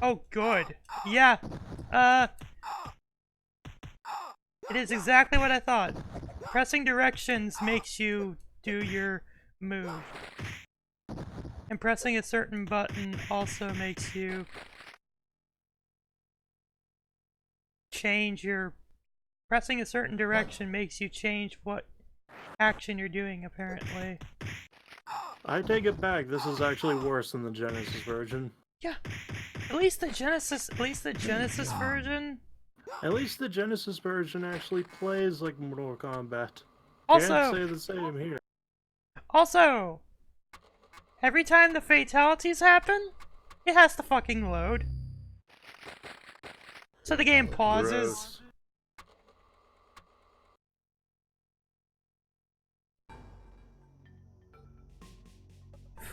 Oh, good. Yeah. It is exactly what I thought. Pressing directions makes you do your move. And pressing a certain button also makes you change your... Pressing a certain direction makes you change what action you're doing, apparently. I take it back. This is actually worse than the Genesis version. Yeah. At least the Genesis version. At least the Genesis version actually plays like Mortal Kombat. Also, Can't say the same here. Also, every time the fatalities happen, it has to fucking load. So the game pauses. Gross.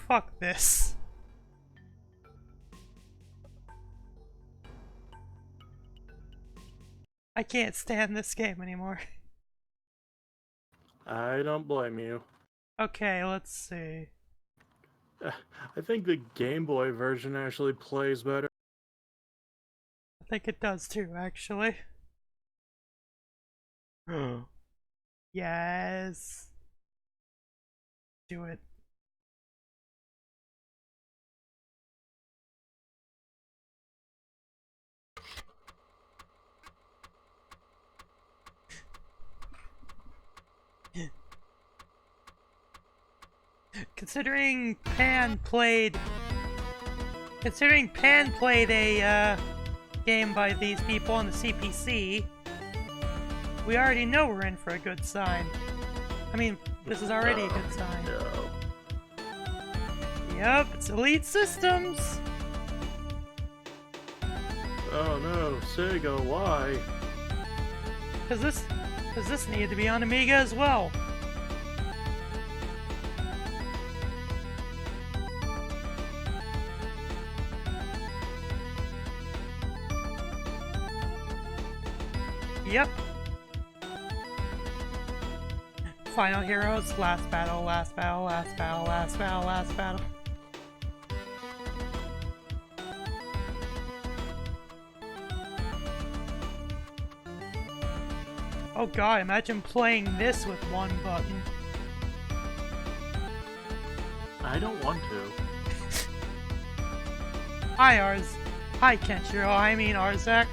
Fuck this. I can't stand this game anymore. I don't blame you. Okay, let's see. I think the Game Boy version actually plays better. I think it does too, actually. Yes. Do it. Considering Pan played a game by these people on the CPC, we already know we're in for a good sign. I mean, this is already a good sign. No. Yep, it's Elite Systems. Oh no, Sega, why? Cause this needed to be on Amiga as well. Yep. Final Heroes, last battle, last battle, last battle, last battle, last battle. Oh god, imagine playing this with one button. I don't want to. Hi Kenshiro, I mean Arzak.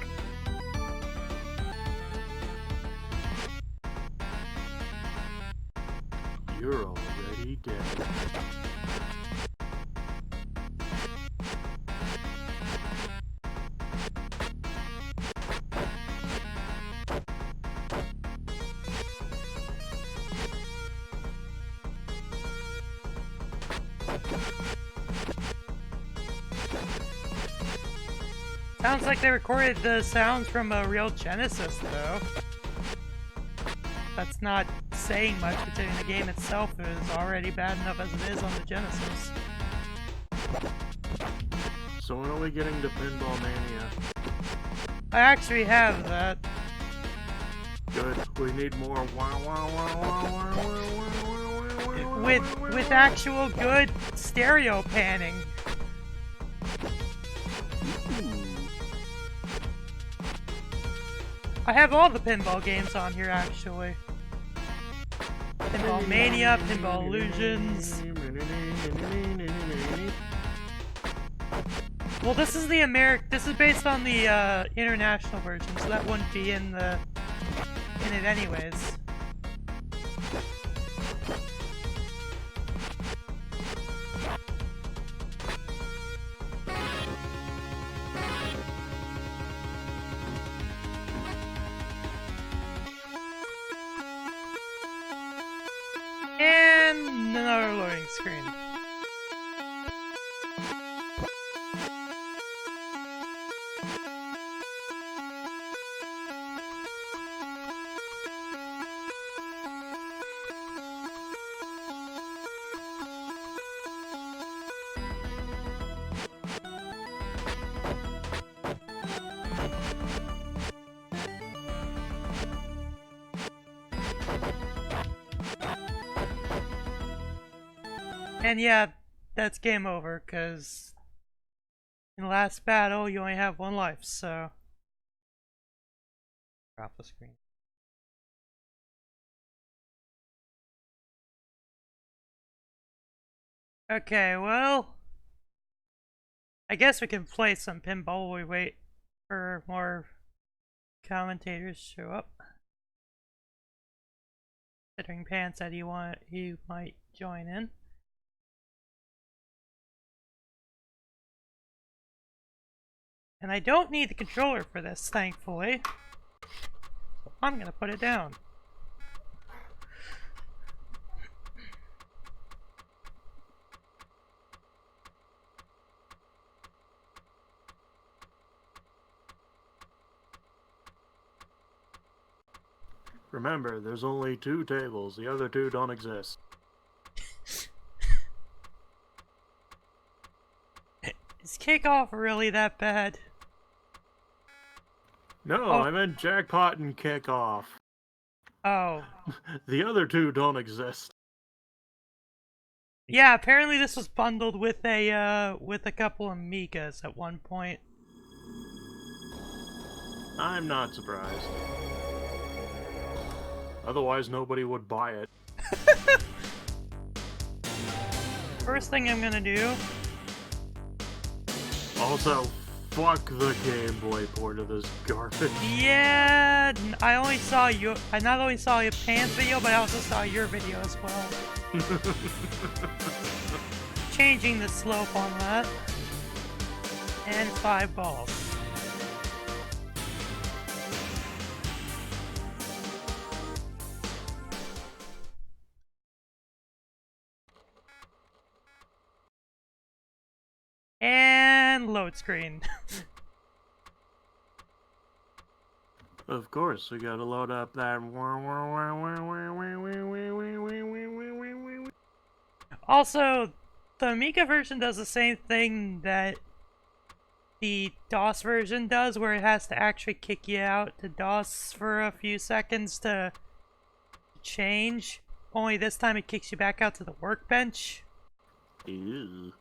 You're already dead. Sounds like they recorded the sounds from a real Genesis, though. That's not saying much, considering the game itself is already bad enough as it is on the Genesis. So when are we getting to Pinball Mania? I actually have that. Good. We need more. With actual good stereo panning. I have all the pinball games on here, actually. Pinball Mania, Pinball Illusions. Well, this is based on the international version, so that wouldn't be in it anyways. And another loading screen. And yeah, that's game over, because in the last battle, you only have one life, so... Drop the screen. Okay, well... I guess we can play some pinball while we wait for more commentators to show up. Considering Pan said he might join in. And I don't need the controller for this, thankfully. So I'm gonna put it down. Remember, there's only 2 tables. The other 2 don't exist. Is kickoff really that bad? No, Oh. I meant jackpot and kickoff. Oh. The other 2 don't exist. Yeah, apparently this was bundled with a couple Amigas at one point. I'm not surprised. Otherwise, nobody would buy it. First thing I'm gonna do... Also, fuck the Game Boy port of this garbage. Yeah, I only saw you. I not only saw your Pan's video, but I also saw your video as well. Changing the slope on that. And 5 balls. And load screen. Of course, we gotta load up that. Also, the Amiga version does the same thing that the DOS version does, where it has to actually kick you out to DOS for a few seconds to change. Only this time it kicks you back out to the workbench. Ew.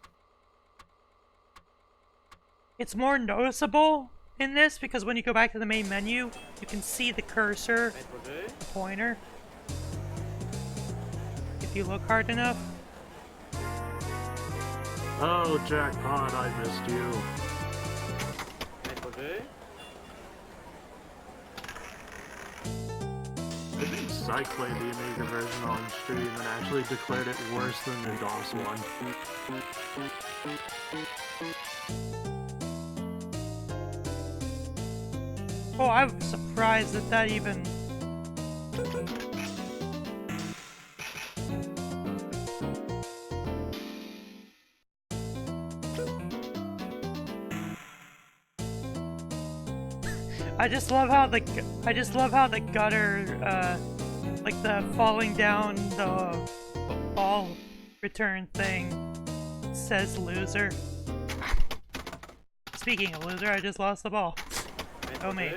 It's more noticeable in this because when you go back to the main menu, you can see the cursor, the pointer, if you look hard enough. Oh, jackpot, I missed you. I think Psych played the Amiga version on stream and actually declared it worse than the DOS one. Oh, I'm surprised that that even... I just love how the gutter, like the falling down the ball return thing says loser. Speaking of loser, I just lost the ball. Oh me.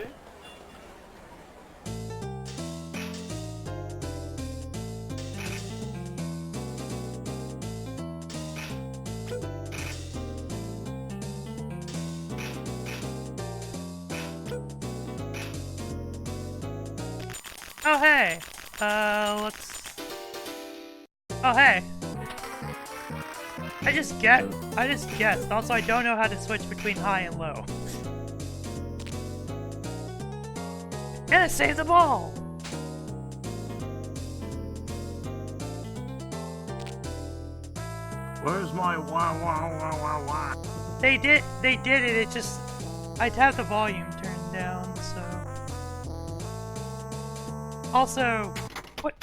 Oh hey! Let's... Oh hey! I just guessed. Also, I don't know how to switch between high and low. And I saved the ball! Where's my wah wah wah wah wah? They did it, it just... I'd have the volume turned down, so... Also, what?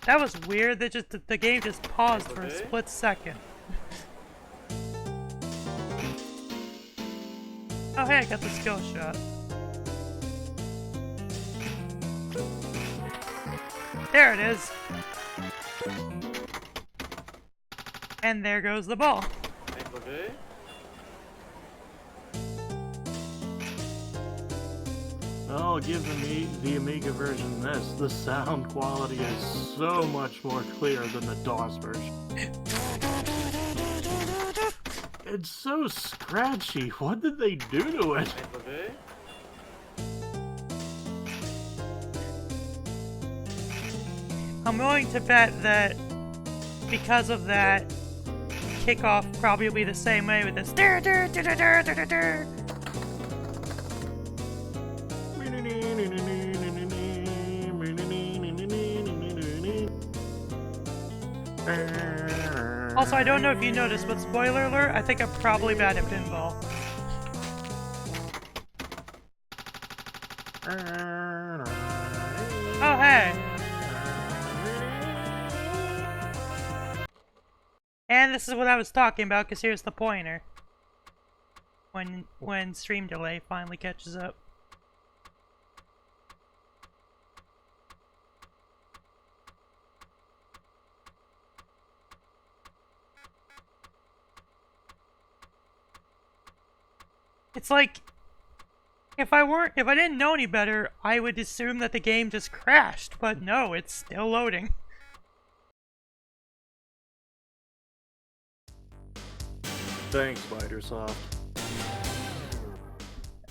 That was weird, that just the game just paused for a split second. Oh hey, I got the skill shot. There it is. And there goes the ball. I'll give the Amiga version this. The sound quality is so much more clear than the DOS version. It's so scratchy. What did they do to it? I'm willing to bet that because of that, kickoff probably will be the same way with this. Also, I don't know if you noticed, but spoiler alert, I think I'm probably bad at pinball. Oh, hey! And this is what I was talking about, because here's the pointer. When stream delay finally catches up. It's like, if I didn't know any better, I would assume that the game just crashed, but no, it's still loading. Thanks, Microsoft.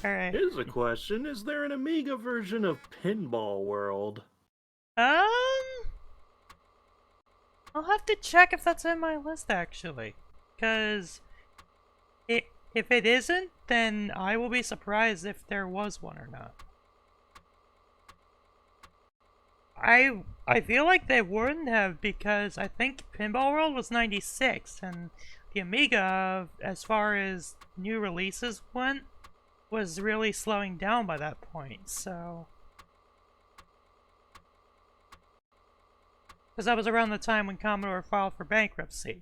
Alright. Here's a question. Is there an Amiga version of Pinball World? I'll have to check if that's in my list, actually. Because if it isn't, then I will be surprised if there was one or not. I feel like they wouldn't have, because I think Pinball World was 96, and the Amiga, as far as new releases went, was really slowing down by that point, so... Because that was around the time when Commodore filed for bankruptcy.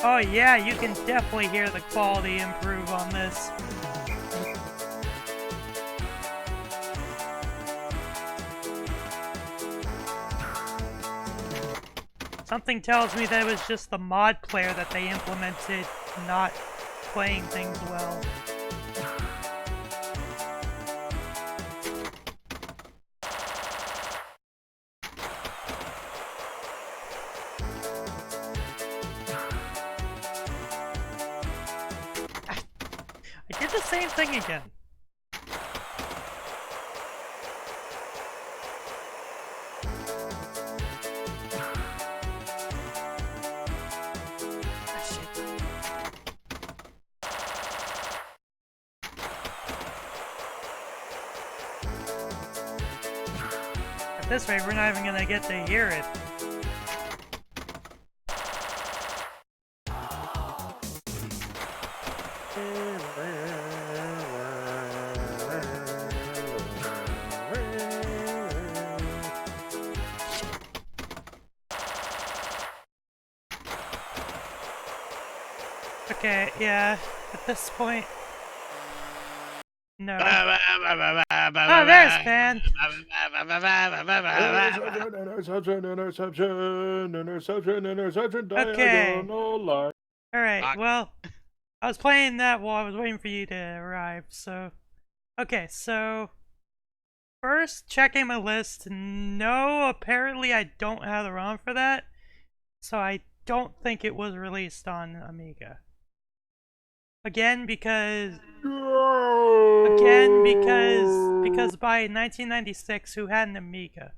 Oh yeah, you can definitely hear the quality improve on this. Something tells me that it was just the mod player that they implemented not playing things well. I did the same thing again. At this rate, we're not even gonna get to hear it. Okay, yeah, at this point... No. Oh, there's Pan! Okay. Alright, well, I was playing that while I was waiting for you to arrive, so... Okay, so... First, checking my list. No, apparently I don't have the ROM for that, so I don't think it was released on Amiga. Again, because by 1996, who had an Amiga?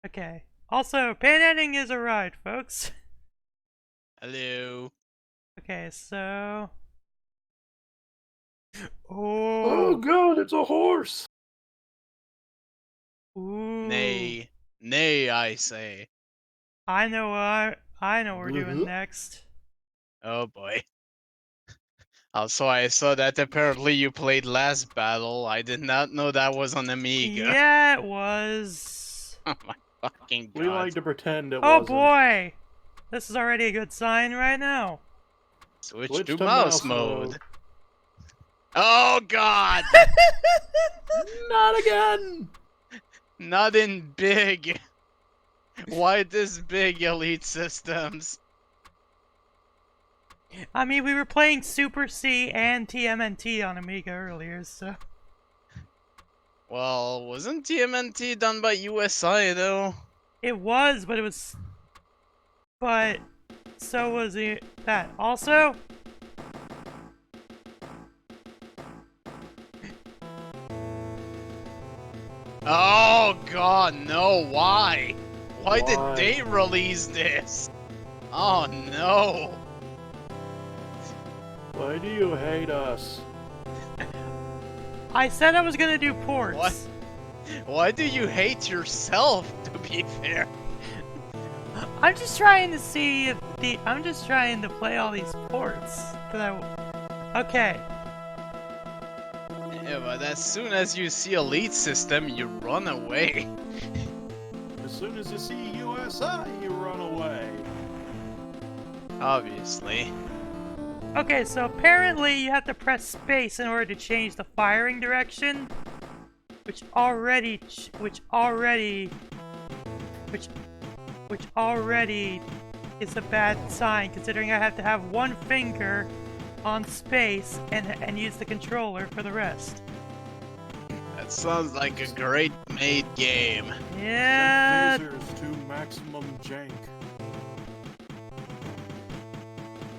Okay. Also, pan editing is a ride, folks. Hello. Okay, so... Oh god, it's a horse! Ooh. Nay. Nay, I say. I know what we're doing next. Oh boy. Also, I saw that apparently you played Last Battle. I did not know that was on Amiga. Yeah, it was. Oh my fucking god. We like to pretend it Oh wasn't. boy! This is already a good sign right now. Switch Switch to to mouse mouse mode. mode. Oh god! Not again! Not in big. Why this big, Elite Systems? I mean, we were playing Super C and TMNT on Amiga earlier, so... Well, wasn't TMNT done by USI though? It was, but it was... But... So was it... That. Also... Oh god, no, why? Why did Why? they release this? Oh no. Why do you hate us? I said I was gonna do ports. What? Why do you hate yourself, to be fair? I'm just trying to see if the... I'm just trying to play all these ports. Okay. Yeah, but as soon as you see Elite System, you run away. As soon as you see USI, you run away. Obviously. Okay, so apparently you have to press space in order to change the firing direction, which already is a bad sign, considering I have to have one finger on space and use the controller for the rest. That sounds like a great made game. Yeah. Send phasers to maximum jank.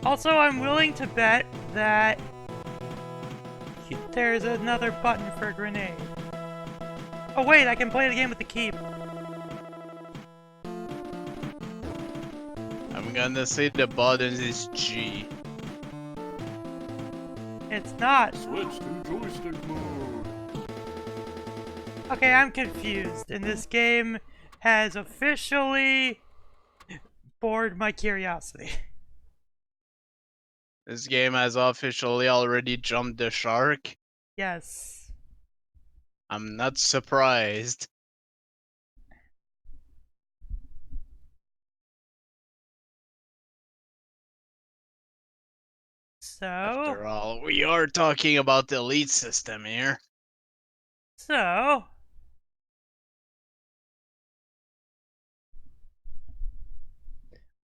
Also, I'm willing to bet that there's another button for a grenade. Oh wait, I can play the game with the key. I'm gonna say the button is G. It's not. Switch to joystick mode. Okay, I'm confused, and this game has officially bored my curiosity. This game has officially already jumped the shark. Yes. I'm not surprised. So... After all, we are talking about the Elite System here. So...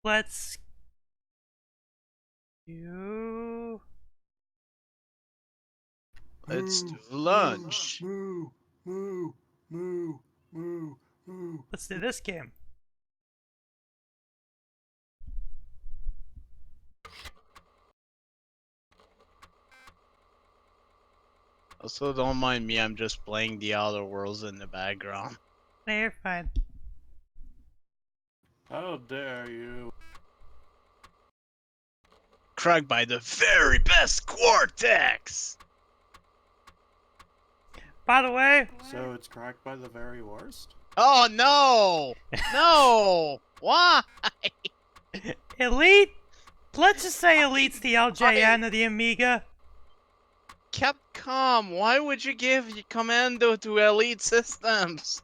Let's... Let's do lunch. Moo, moo, moo, moo, moo. Let's do this game. Also, don't mind me, I'm just playing the Outer Worlds in the background. No, you're fine. How dare you? Cracked by the very best Cortex! By the way... So it's cracked by the very worst? Oh no! No! Why? Elite? Let's just say Elite's the LJN of the Amiga. Capcom, why would you give Commando to Elite Systems?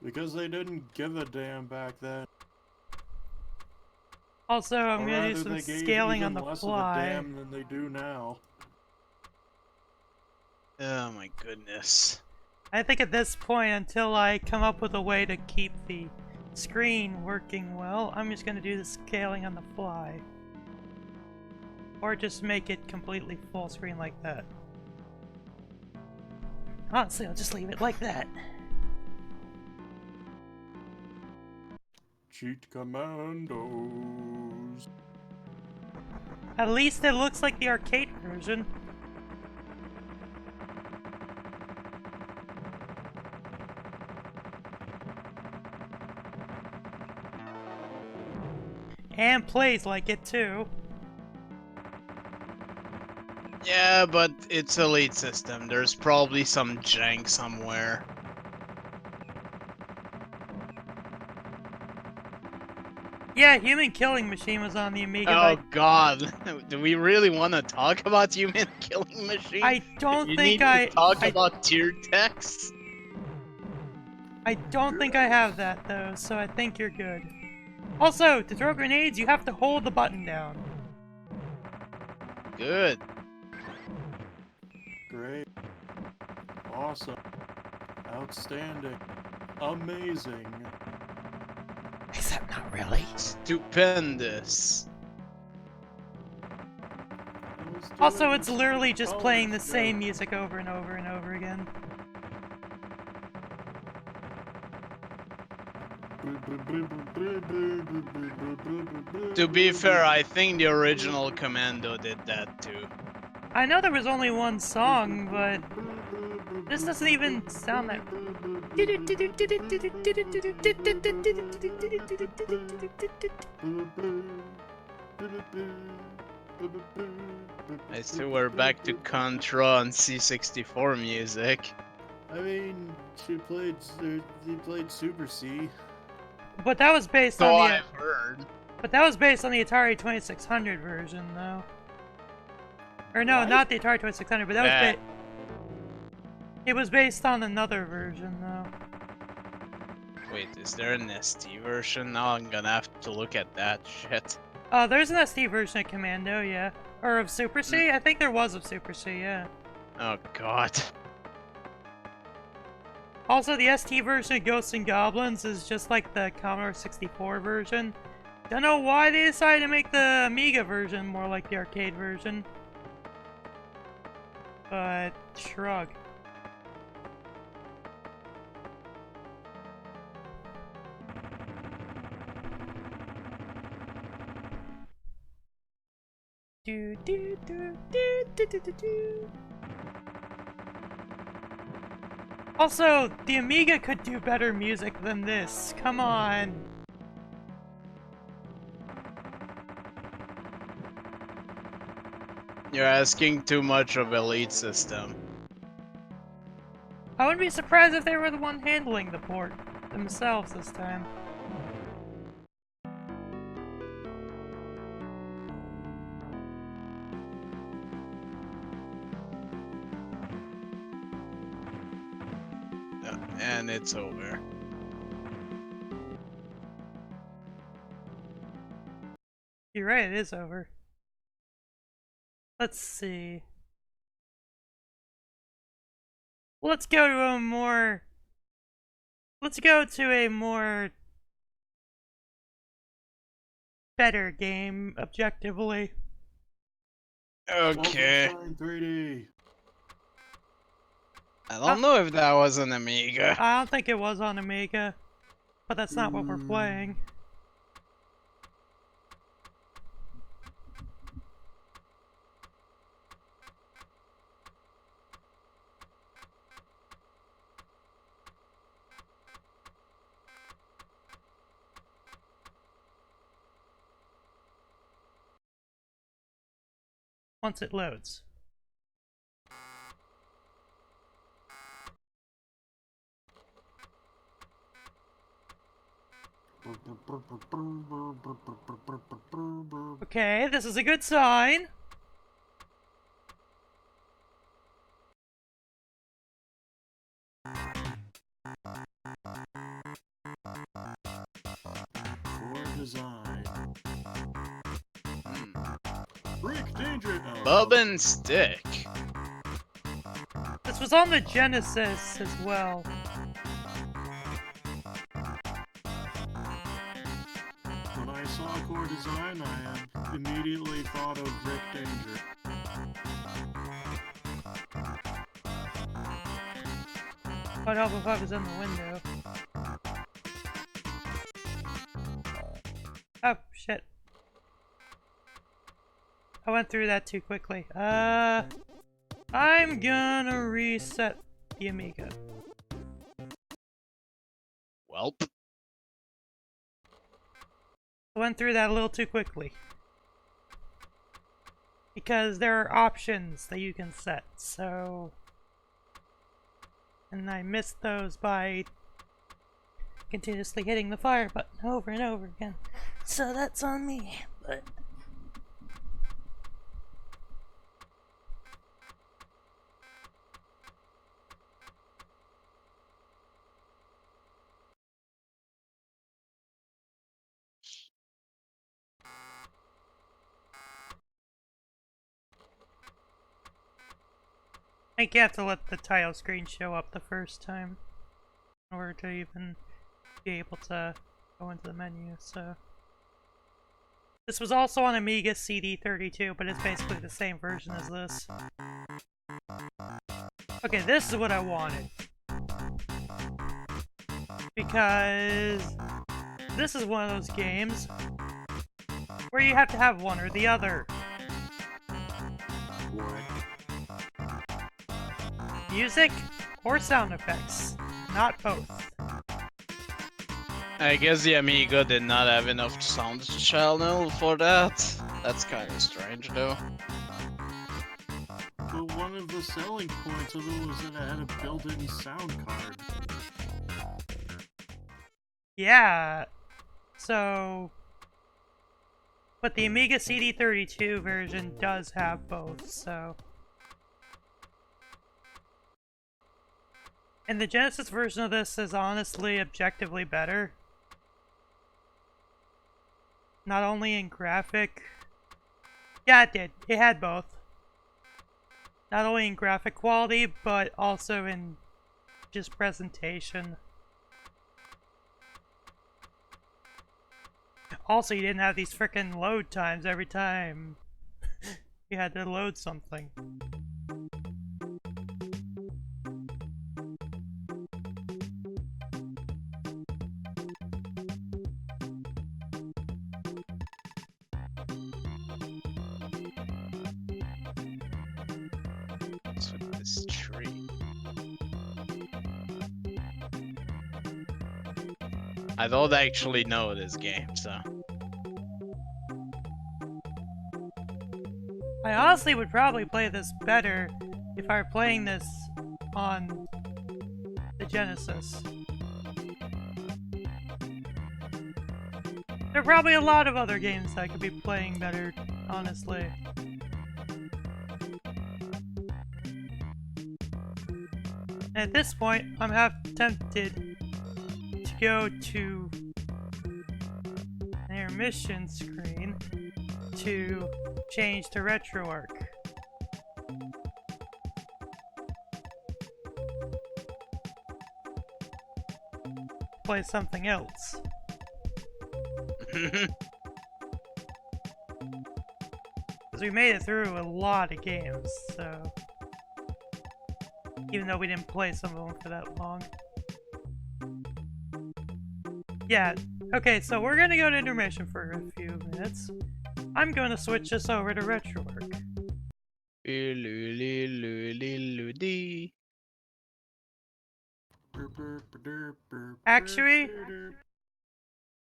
Because they didn't give a damn back then. Also, I'm Or gonna do rather, some they gave scaling even on the less fly. of a damn than they do now. Oh my goodness. I think at this point, until I come up with a way to keep the screen working well, I'm just gonna do the scaling on the fly. Or just make it completely full screen like that. Honestly, I'll just leave it like that. Cheat commandos. At least it looks like the arcade version. And plays like it too. Yeah, but it's Elite System. There's probably some jank somewhere. Yeah, Human Killing Machine was on the Amiga. Oh god, do we really want to talk about Human Killing Machine? I don't you think need I to talk about tier text. I don't think I have that though, so I think you're good. Also, to throw grenades, you have to hold the button down. Good. Great. Awesome. Outstanding. Amazing. Except not really. Stupendous. Also, it's literally just playing the same music over and over and over again. To be fair, I think the original Commando did that too. I know there was only one song, but this doesn't even sound that. I see we're back to Contra and C64 music. I mean, he played Super C. But that was based So on the. I've heard. But that was based on the Atari 2600 version, though. Or no, What? not the Atari 2600, but that Yeah. was it was based on another version, though. Wait, is there an ST version? Now I'm gonna have to look at that shit. There's an ST version of Commando, yeah. Or of Super C? I think there was of Super C, yeah. Oh god. Also, the ST version of Ghosts and Goblins is just like the Commodore 64 version. Don't know why they decided to make the Amiga version more like the arcade version. But, shrug. Do do do do do do do do. Also, the Amiga could do better music than this. Come on. You're asking too much of Elite System. I wouldn't be surprised if they were the one handling the port themselves this time. And it's over. You're right, it is over. Let's see. Let's go to a more... Let's go to a more... better game, objectively. Okay. Wolfenstein 3D. I don't know if that was an Amiga. I don't think it was on Amiga, but that's not what we're playing. Once it loads. Okay, this is a good sign. Core design. Brick danger. Oh. Bub and Stick. This was on the Genesis as well. When I saw core design, I had immediately thought of Brick Danger. What help if I was in the window? Oh, shit. I went through that too quickly. I'm gonna reset the Amiga. Welp. I went through that a little too quickly. Because there are options that you can set, so... And I missed those by continuously hitting the fire button over and over again. So that's on me, but... I think you have to let the title screen show up the first time in order to even be able to go into the menu, so... This was also on Amiga CD32, but it's basically the same version as this. Okay, this is what I wanted. Because this is one of those games where you have to have one or the other. Music or sound effects, not both. I guess the Amiga did not have enough sound channel for that. That's kind of strange, though. But one of the selling points of it was that it had a built-in sound card. Yeah, so... But the Amiga CD32 version does have both, so... And the Genesis version of this is honestly objectively better. Not only in graphic... Yeah, it did. It had both. Not only in graphic quality, but also in just presentation. Also, you didn't have these frickin' load times every time you had to load something. What's with this tree? I don't actually know this game, so... I honestly would probably play this better if I were playing this on the Genesis. There are probably a lot of other games I could be playing better, honestly. And at this point, I'm half tempted to go to an intermission screen to change to RetroArch. Play something else. Because we made it through a lot of games, so... Even though we didn't play some of them for that long. Yeah, okay, so we're gonna go to intermission for a few minutes. I'm gonna switch this over to RetroArch. Actually,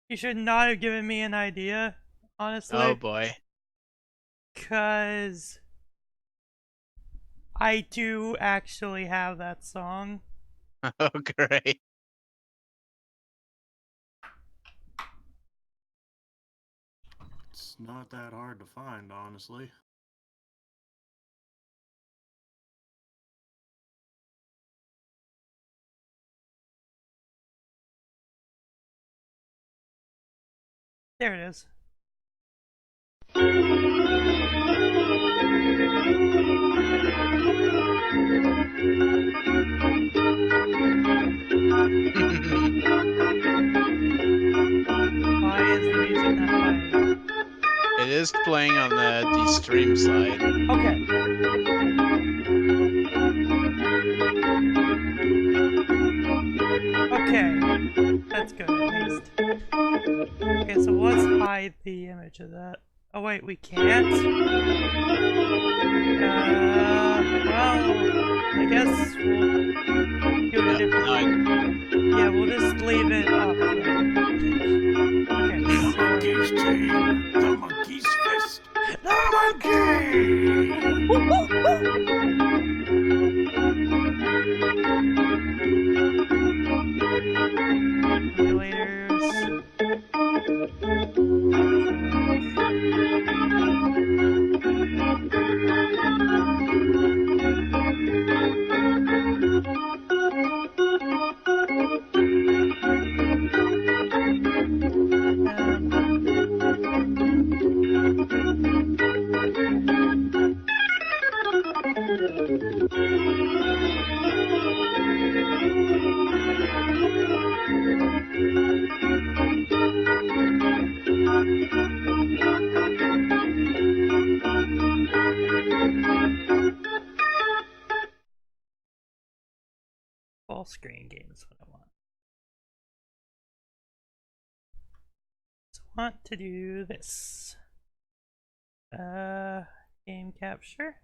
you should not have given me an idea, honestly. Oh boy. Because I do actually have that song. Oh, great. It's not that hard to find, honestly. There it is. Why is the music not playing? It is playing on the stream side. Okay. Okay. That's good, at least. Okay, so let's hide the image of that. Oh wait, we can't? Well, I guess we'll do it a different way. Yeah, we'll just leave it up. Okay, The monkey's chain, the monkey's fist, the monkey! Emulators. full screen games what I want. So I want to do this. Game capture.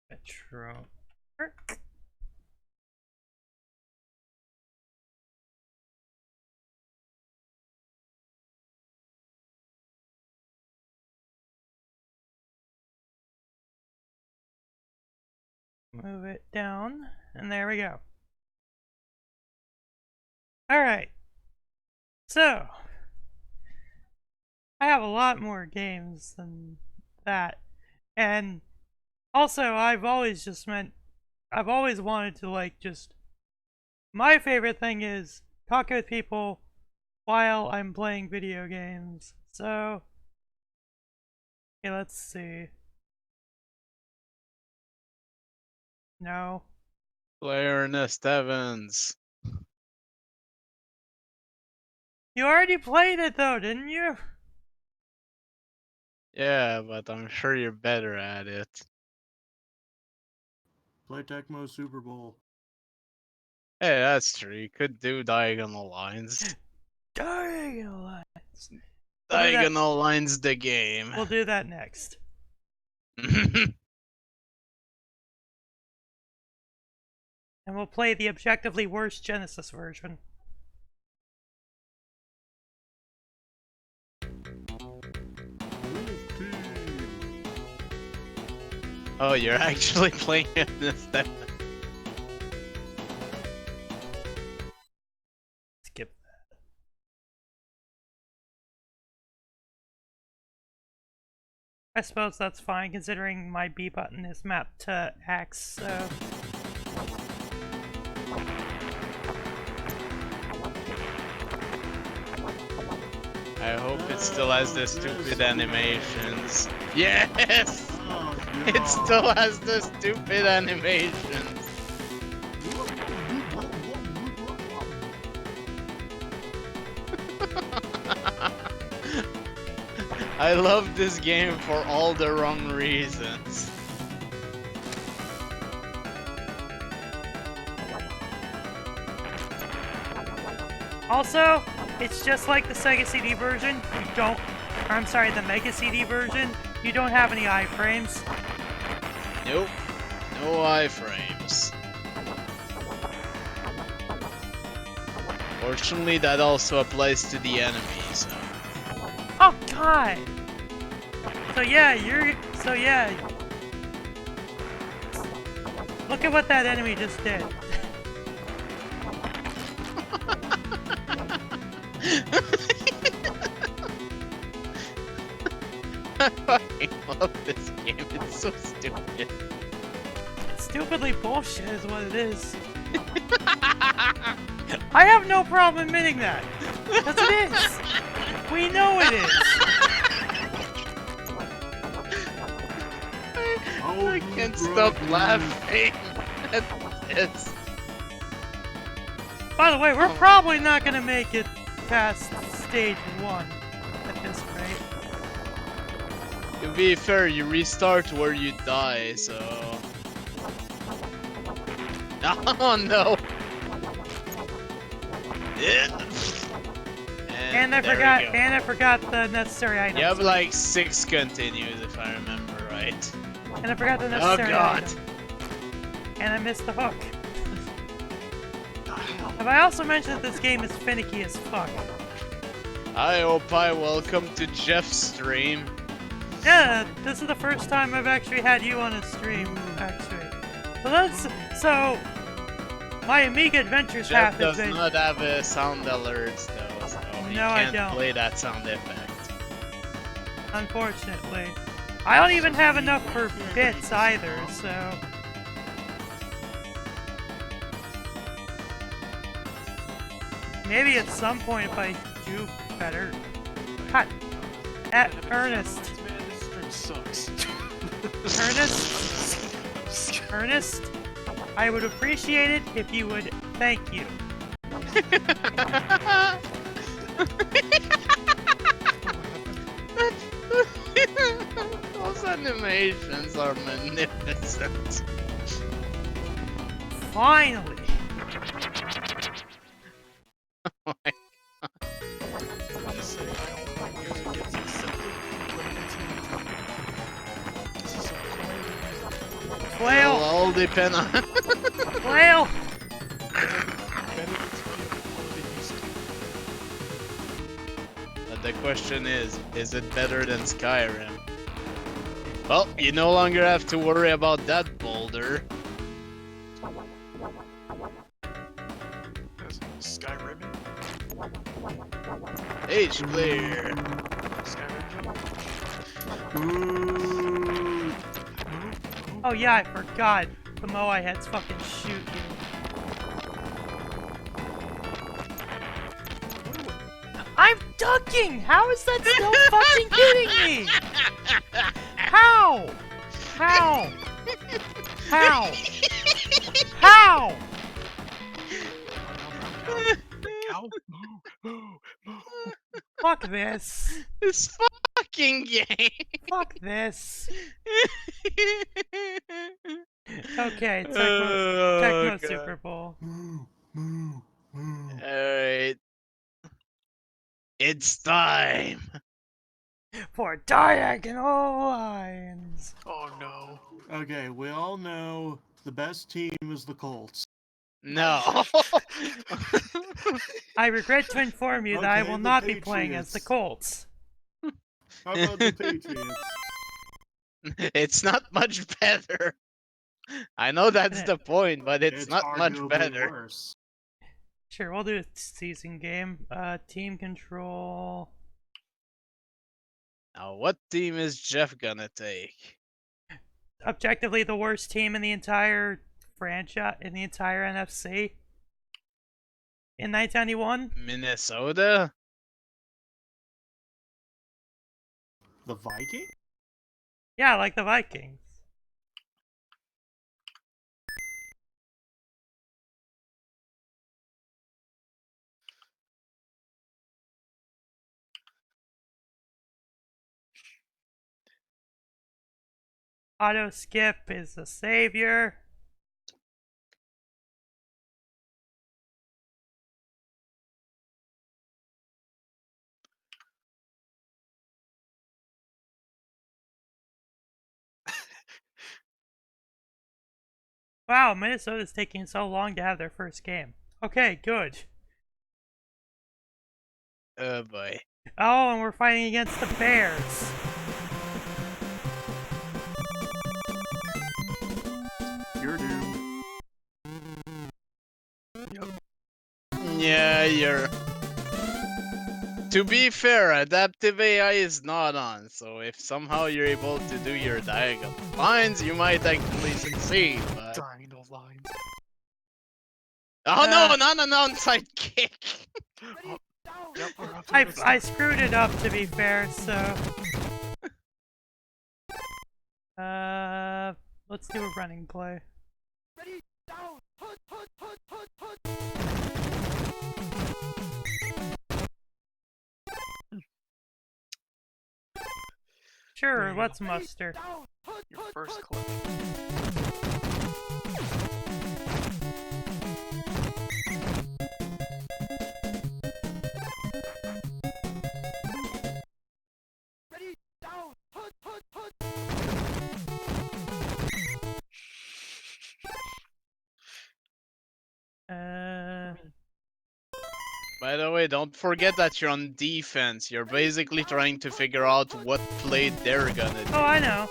Metro work. Move it down, and there we go. Alright. So, I have a lot more games than that. And also, I've always wanted to, like, just... My favorite thing is talking with people while I'm playing video games. So, okay, let's see. No. Player Ernest Evans. You already played it though, didn't you? Yeah, but I'm sure you're better at it. Play Tecmo Super Bowl. Hey, that's true. You could do diagonal lines. Diagonal lines. Diagonal lines the game. We'll do that next. And we'll play the objectively worst Genesis version. Oh, you're actually playing this then. Skip that. I suppose that's fine considering my B button is mapped to X, so... I hope it still has the stupid animations. Yes! Oh, It still has the stupid animations. I love this game for all the wrong reasons. Also, it's just like the Sega CD version. You don't, or I'm sorry, the Mega CD version. You don't have any iframes. Nope. No iframes. Fortunately, that also applies to the enemy, so... Oh God! So yeah, look at what that enemy just did. I fucking love this game, it's so stupid. Stupidly bullshit is what it is. I have no problem admitting that. Because it is. We know it is. I can't stop laughing at this. By the way, we're probably not gonna make it past stage 1 at this rate. To be fair, you restart where you die, so... Oh no! And I forgot the necessary items. You have like 6 continues if I remember right. And I forgot the necessary Oh god! item. And I missed the hook. Have I also mentioned that this game is finicky as fuck? Hi, Opie, welcome to Jeff's stream. Yeah, this is the first time I've actually had you on a stream, actually. So my Amiga Adventures Jeff path does has been... not have a sound alerts though, so he No, I can't don't. play that sound effect. Unfortunately. I don't even have enough for bits either, so... Maybe at some point if I do better. Cut. At Ernest. Man, this stream sucks. Ernest, I would appreciate it if you would thank you. Those animations are magnificent. Finally! Oh my- Just say I don't use it gets accepted, but it gets not. This is so quiet. Flail! It'll all depend on. Flail! Benefits feel more than used to. But the question is it better than Skyrim? Well, you no longer have to worry about that boulder. That's Skyrim. H clear. Skyrim. Ooh. Oh yeah, I forgot. The Moai heads fucking shoot you. I'm ducking! How is that still fucking hitting me? How? How? How? How? Cow. Moo. Fuck this. This fucking game. Fuck this. Okay, Tecmo Oh, God. Super Bowl. Alright. It's time. For diagonal lines. Oh no. Okay, we all know the best team is the Colts. No. I regret to inform you that I Okay, will the not be playing as the Patriots. Colts. How about the Patriots? It's not much better. I know that's the point, but it's not much arguably better. worse. Sure, we'll do a season game. Team control. Now, what team is Jeff gonna take? Objectively, the worst team in the entire franchise, in the entire NFC. In 1991. Minnesota? The Viking? Yeah, like the Vikings. Auto skip is the savior. Wow, Minnesota's taking so long to have their first game. Okay, good. Oh boy. Oh, and we're fighting against the Bears. You're doomed. Yeah, you're. To be fair, adaptive AI is not on, so if somehow you're able to do your diagonal lines, you might actually succeed, but... Diagonal lines. Oh no, not an onside kick! Oh, yep, we're up to this. I screwed it up, to be fair, so... let's do a running play. Sure, let's muster. Your first clip. By the way, don't forget that you're on defense. You're basically trying to figure out what play they're gonna do. Oh, I know.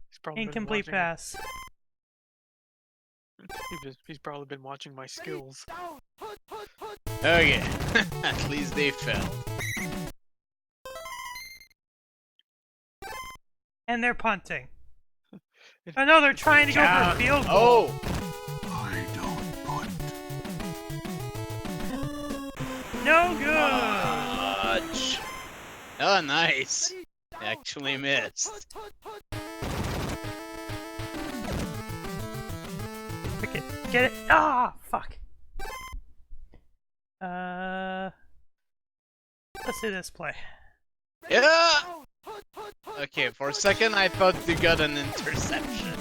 He's probably been Incomplete watching- pass. He's probably been watching my skills. Okay, at least they failed. And they're punting. Oh no, they're trying to go for a field goal. Oh! I don't punt. No good! Fudge. Oh, nice. Actually missed. Okay, get it. Ah, fuck. Let's do this play. Yeah! Okay, for a second I thought you got an interception.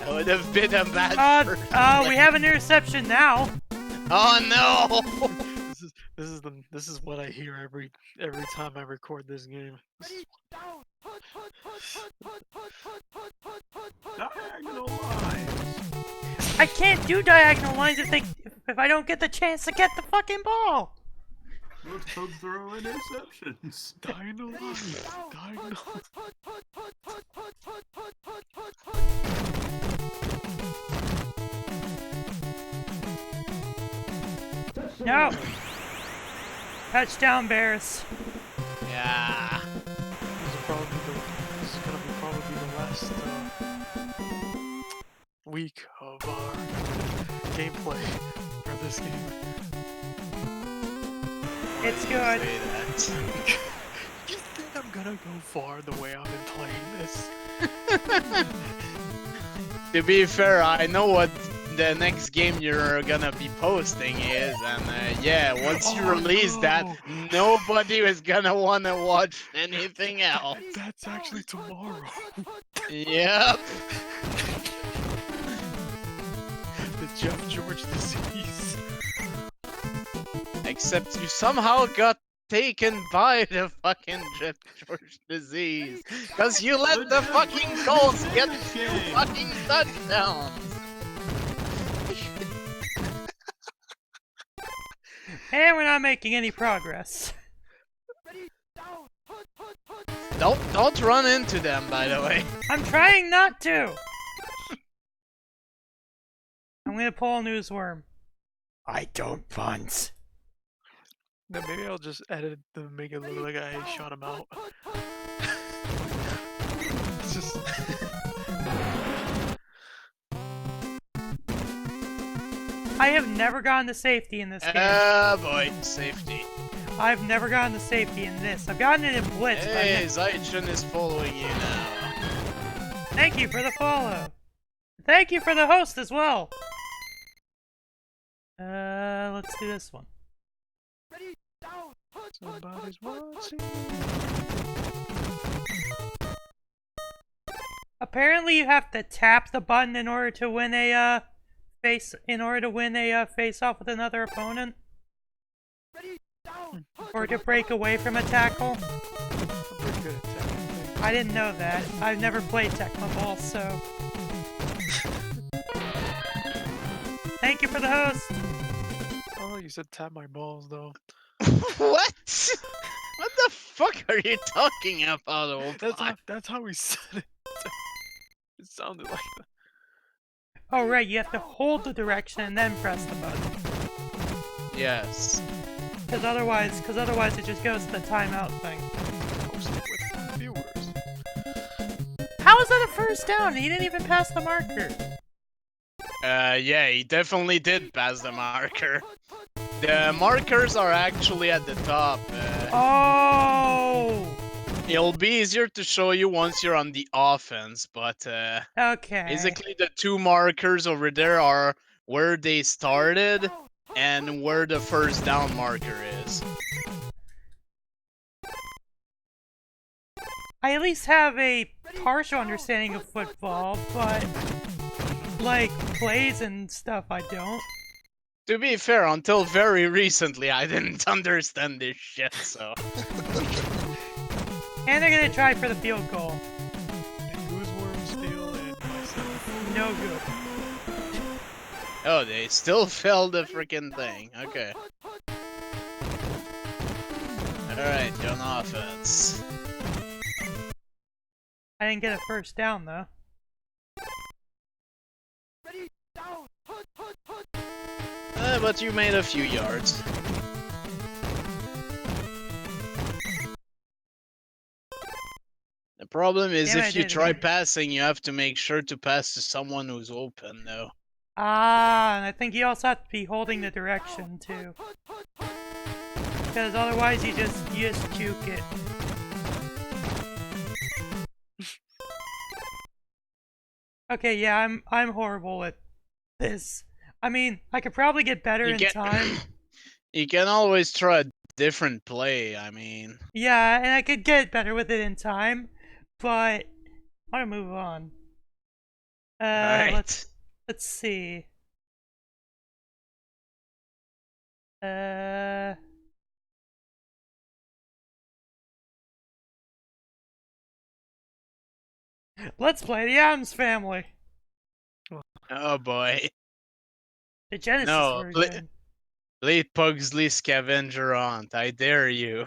That would have been a bad first we play. have an interception now. Oh no! This is what I hear every time I record this game. Diagonal lines. I can't do diagonal lines if I don't get the chance to get the fucking ball. Let's throw interceptions. Diagonal lines. Diagonal. No. Touchdown Bears. Yeah. This is gonna be probably the last week of our gameplay for this game. It's good. Say that. You think I'm gonna go far the way I've been playing this? To be fair, I know what the next game you're gonna be posting is, and yeah, once you release that, nobody is gonna wanna watch anything else. That's actually tomorrow. Yep. The Jeff George disease. Except you somehow got taken by the fucking Jeff George disease. Cause you let the fucking Colts get 2 fucking touchdowns. And we're not making any progress. Don't run into them, by the way. I'm trying not to. I'm gonna pull a newsworm. I don't punt. No, maybe I'll just edit to make it look like I shot him out. It's just... I have never gotten to safety in this game. Boy, safety. I've never gotten to safety in this. I've gotten it in Blitz. but I've Hey, never- Zaichin is following you now. Thank you for the follow. Thank you for the host as well. Let's do this one. Somebody's watching. Apparently, you have to tap the button in order to win a face off with another opponent, or to break away from a tackle. I'm pretty good at tackling. I didn't know that. I've never played Tecmo Ball, so. Thank you for the host. Oh, you said tap my balls though. What? What the fuck are you talking about, old That's how we said it. It sounded like that. Oh right, you have to hold the direction and then press the button. Yes. Because otherwise it just goes to the timeout thing. Mostly with viewers. How is that a first down? He didn't even pass the marker. Yeah, he definitely did pass the marker. The markers are actually at the top. Oh! It'll be easier to show you once you're on the offense, but Okay. basically the 2 markers over there are where they started and where the first down marker is. I at least have a partial understanding of football, but like plays and stuff I don't. To be fair, until very recently I didn't understand this shit, so... And they're gonna try for the field goal. And Gooseworm, Steel, and myself. No good. Oh, they still failed the freaking thing. Okay. Alright, you're on offense. I didn't get a first down though. But you made a few yards. The problem is Yeah, I if you did, try yeah. passing, you have to make sure to pass to someone who's open, though. Ah, and I think you also have to be holding the direction too. Because otherwise you just juke it. Okay, yeah, I'm horrible at this. I mean, I could probably get better in time. You can always try a different play, I mean. Yeah, and I could get better with it in time. but I want to move on. Alright. Let's see. Let's play the Addams Family. Oh boy. The Genesis No, version. Late Pugsley Scavenger Hunt, I dare you.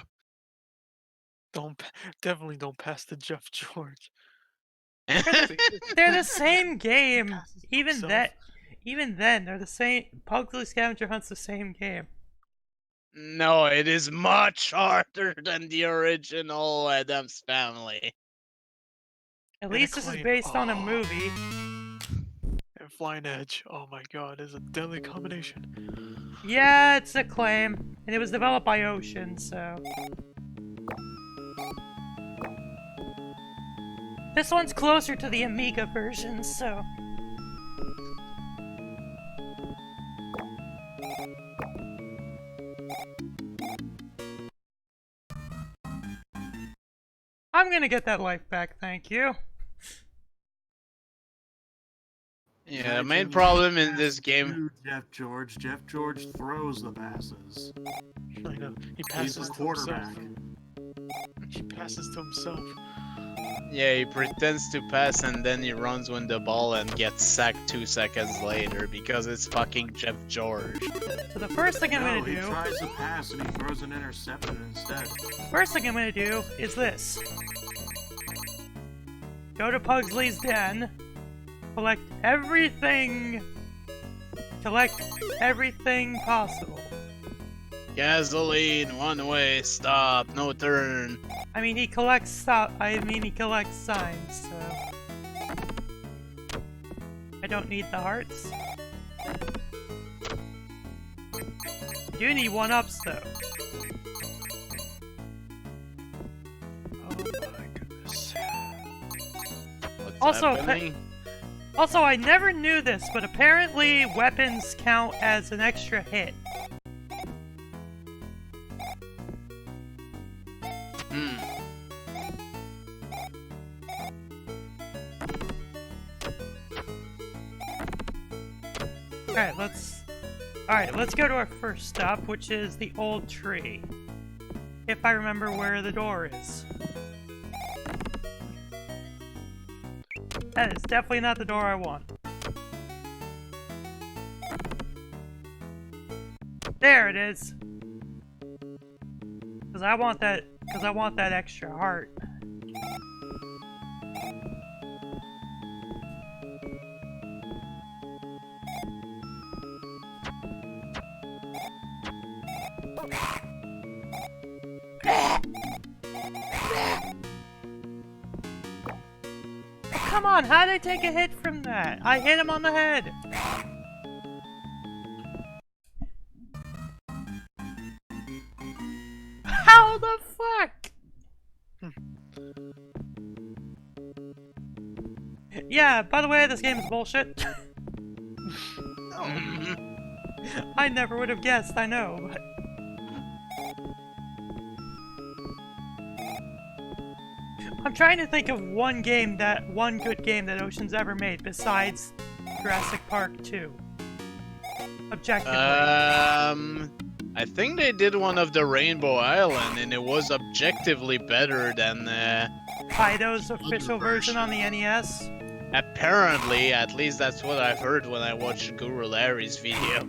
Definitely don't pass the Jeff George. They're the same game. Passes Even himself. even then, they're the same. Pugsley Scavenger Hunt's the same game. No, it is much harder than the original Adams Family. At And least this is Acclaim. based on a Oh. movie. And Flying Edge. Oh my god, it's a deadly combination. Yeah, it's Acclaim, and it was developed by Ocean, so. This one's closer to the Amiga version, so. I'm gonna get that life back, thank you. Yeah, the main problem in this game. Jeff George throws the passes. I know. He He's passes the to himself. quarterback. He passes to himself. Yeah, he pretends to pass and then he runs with the ball and gets sacked 2 seconds later because it's fucking Jeff George. So the first thing I'm No, gonna he do. tries to pass and he throws an interception instead. First thing I'm gonna do is this. Go to Pugsley's den. Collect everything possible. Gasoline, one way, stop, no turn. I mean, he collects stuff. He collects signs, so. I don't need the hearts. I do need 1-ups, though. Oh my goodness. What's Also, happening? Also, I never knew this, but apparently weapons count as an extra hit. Alright, let's go to our first stop, which is the old tree. If I remember where the door is. That is definitely not the door I want. There it is. Cause I want that extra heart. Come on, how did I take a hit from that? I hit him on the head. How the fuck? Yeah, by the way, this game is bullshit. I never would have guessed, I know, but... I'm trying to think of one good game that Ocean's ever made besides Jurassic Park 2. Objectively. I think they did one of the Rainbow Island and it was objectively better than Kaido's official version on the NES. apparently, at least that's what I've heard when I watched Guru Larry's video.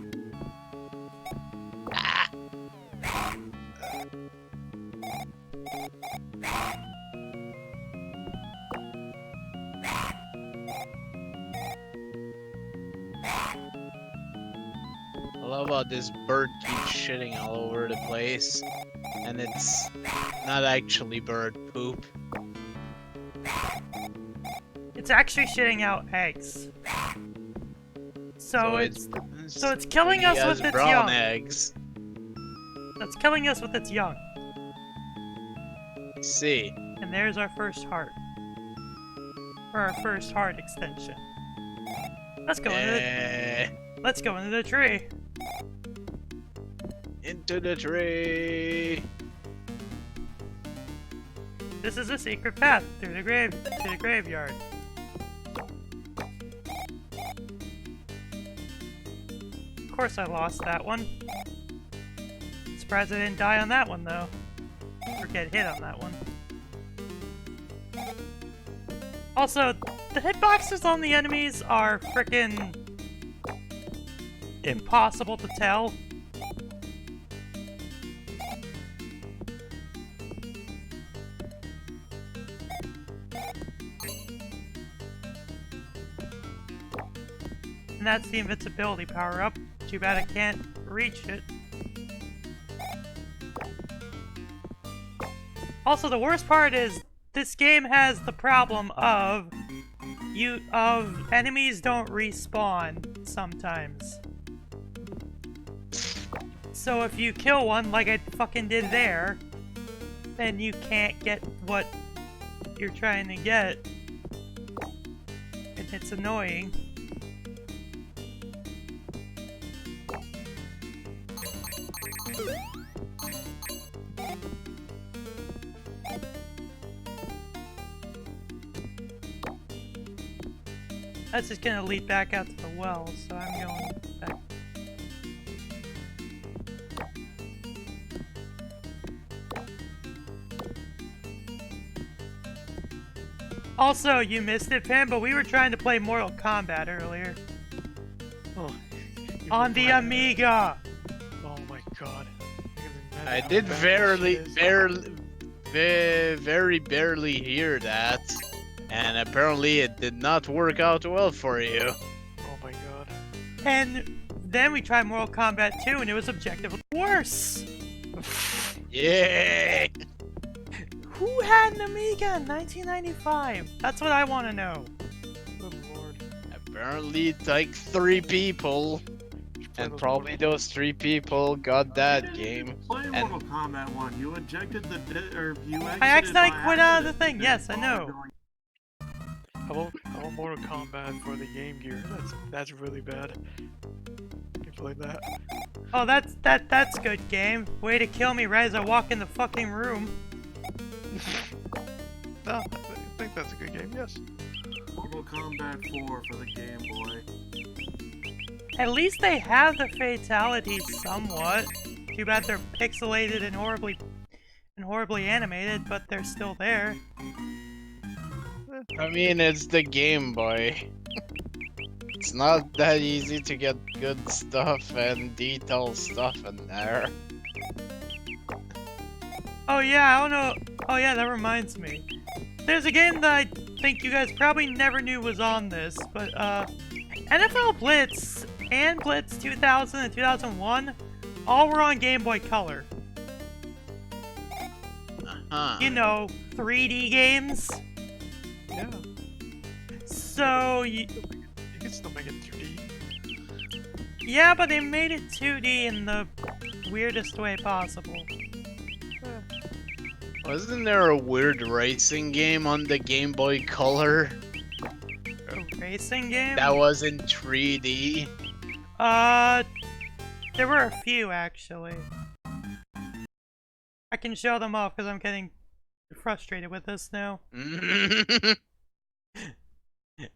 I love how this bird keeps shitting all over the place, and it's not actually bird poop. It's actually shitting out eggs. So it's killing us with its brown young. eggs. That's killing us with its young. See. And there's our first heart. Or our first heart extension. Let's go into the tree. Into the tree. This is a secret path through the graveyard. Of course I lost that one. Surprised I didn't die on that one though. Or get hit on that one. Also, the hitboxes on the enemies are frickin' impossible to tell. And that's the invincibility power-up. Too bad I can't reach it. Also, the worst part is this game has the problem of enemies don't respawn sometimes. So if you kill one like I fucking did there, then you can't get what you're trying to get. And it's annoying. That's just gonna lead back out to the well, so I'm going back. Also, you missed it, Pam, but we were trying to play Mortal Kombat earlier. Oh, On the Amiga! Oh my god. I did very barely hear that. And apparently it did not work out well for you. Oh my god. And then we tried Mortal Kombat 2 and it was objectively worse! Yeah. Who had an Amiga in 1995? That's what I want to know. Good lord. Apparently like 3 people. And probably those 3 people got that game. Play Mortal Kombat 1. You ejected you exited I accidentally by quit out of the accident thing, because yes, I you know. were going- How about Mortal Kombat for the Game Gear? That's really bad. You played that? Oh, that's good game. Way to kill me right as I walk in the fucking room. No, I think that's a good game, yes. Mortal Kombat 4 for the Game Boy. At least they have the fatalities somewhat. Too bad they're pixelated and horribly animated, but they're still there. I mean, it's the Game Boy. It's not that easy to get good stuff and detailed stuff in there. Oh yeah, I don't know. Oh yeah, that reminds me. There's a game that I think you guys probably never knew was on this, but NFL Blitz and Blitz 2000 and 2001 all were on Game Boy Color. You know, 3D games. Yeah. So You can still make it 2D. yeah, but they made it 2D in the weirdest way possible. Wasn't there a weird racing game on the Game Boy Color A racing game? that was in 3D? There were a few actually. I can show them off because I'm getting frustrated with this now.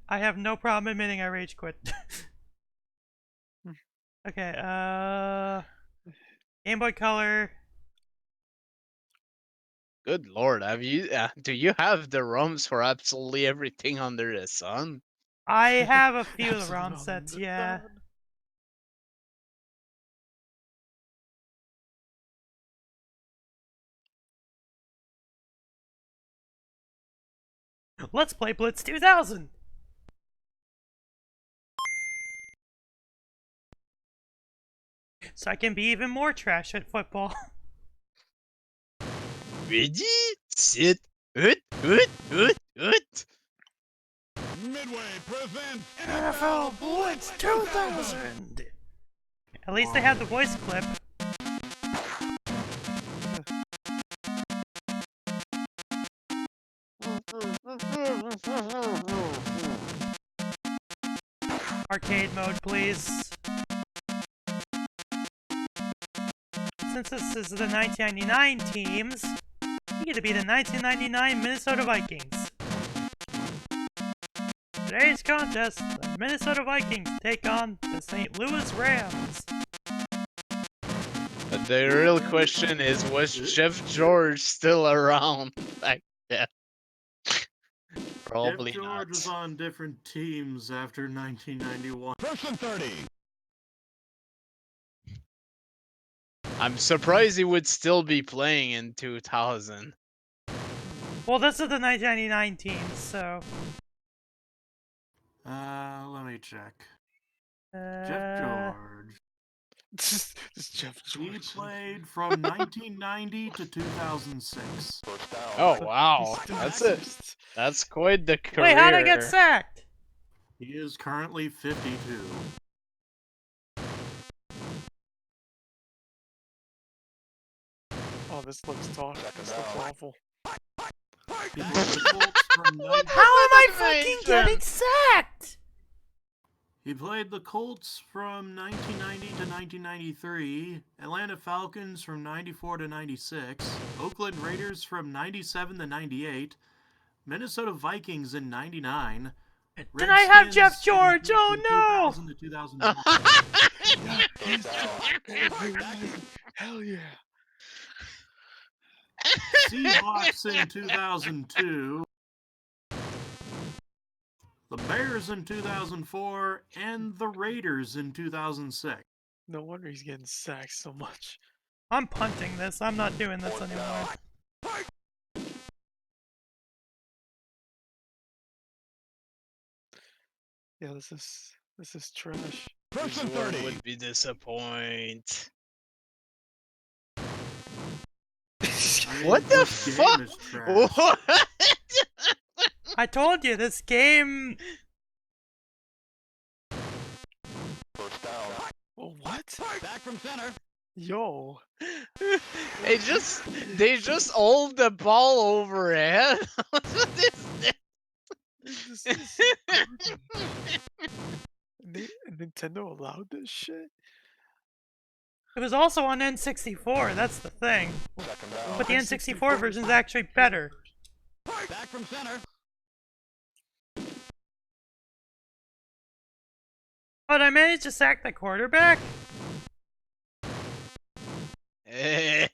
I have no problem admitting I rage quit. Okay, Game Boy Color. Good lord, have you? Do you have the ROMs for absolutely everything under the sun? I have a few of the Absolutely ROM not sets, under yeah. the sun. Let's play Blitz 2000! So I can be even more trash at football. Ready, sit, ut. Midway presents NFL Blitz 2000! At least they have the voice clip. Arcade mode, please. Since this is the 1999 teams, You get to be the 1999 Minnesota Vikings. Today's contest, the Minnesota Vikings take on the St. Louis Rams. But the real question is, was Jeff George still around back then? Probably Jeff George not. was on different teams after 1991. First and 30. I'm surprised he would still be playing in 2000. Well, this is the 1999 team, so... Let me check. Jeff George. This Jeff He George. played from 1990 to 2006. Oh wow, He still that's it. exists. That's quite the career. Wait, how'd I get sacked? He is currently 52. Oh, this looks tough. This looks awful. He played the Colts from 19 How am I fucking getting sacked? He played the Colts from 1990 to 1993, Atlanta Falcons from 94 to 96, Oakland Raiders from 97 to 98, Minnesota Vikings in 99. Did I have Redskins Jeff George? from Oh 2000 to 2004. Hell yeah. Seahawks in 2002, the Bears in 2004, and the Raiders in 2006. No wonder he's getting sacked so much. I'm punting this. I'm not doing this anymore. Yeah, this is trash. First and This one 30. would be disappoint. I mean, What the this game fuck? is trash. What? I told you, this game... Oh, what? Back from center. Yo. they just hold the ball overhead. What is this? This is garbage. Nintendo allowed this shit? It was also on N64, that's the thing. But the N64 version is actually better. Back from center. Oh, did I manage to sack the quarterback? Eh.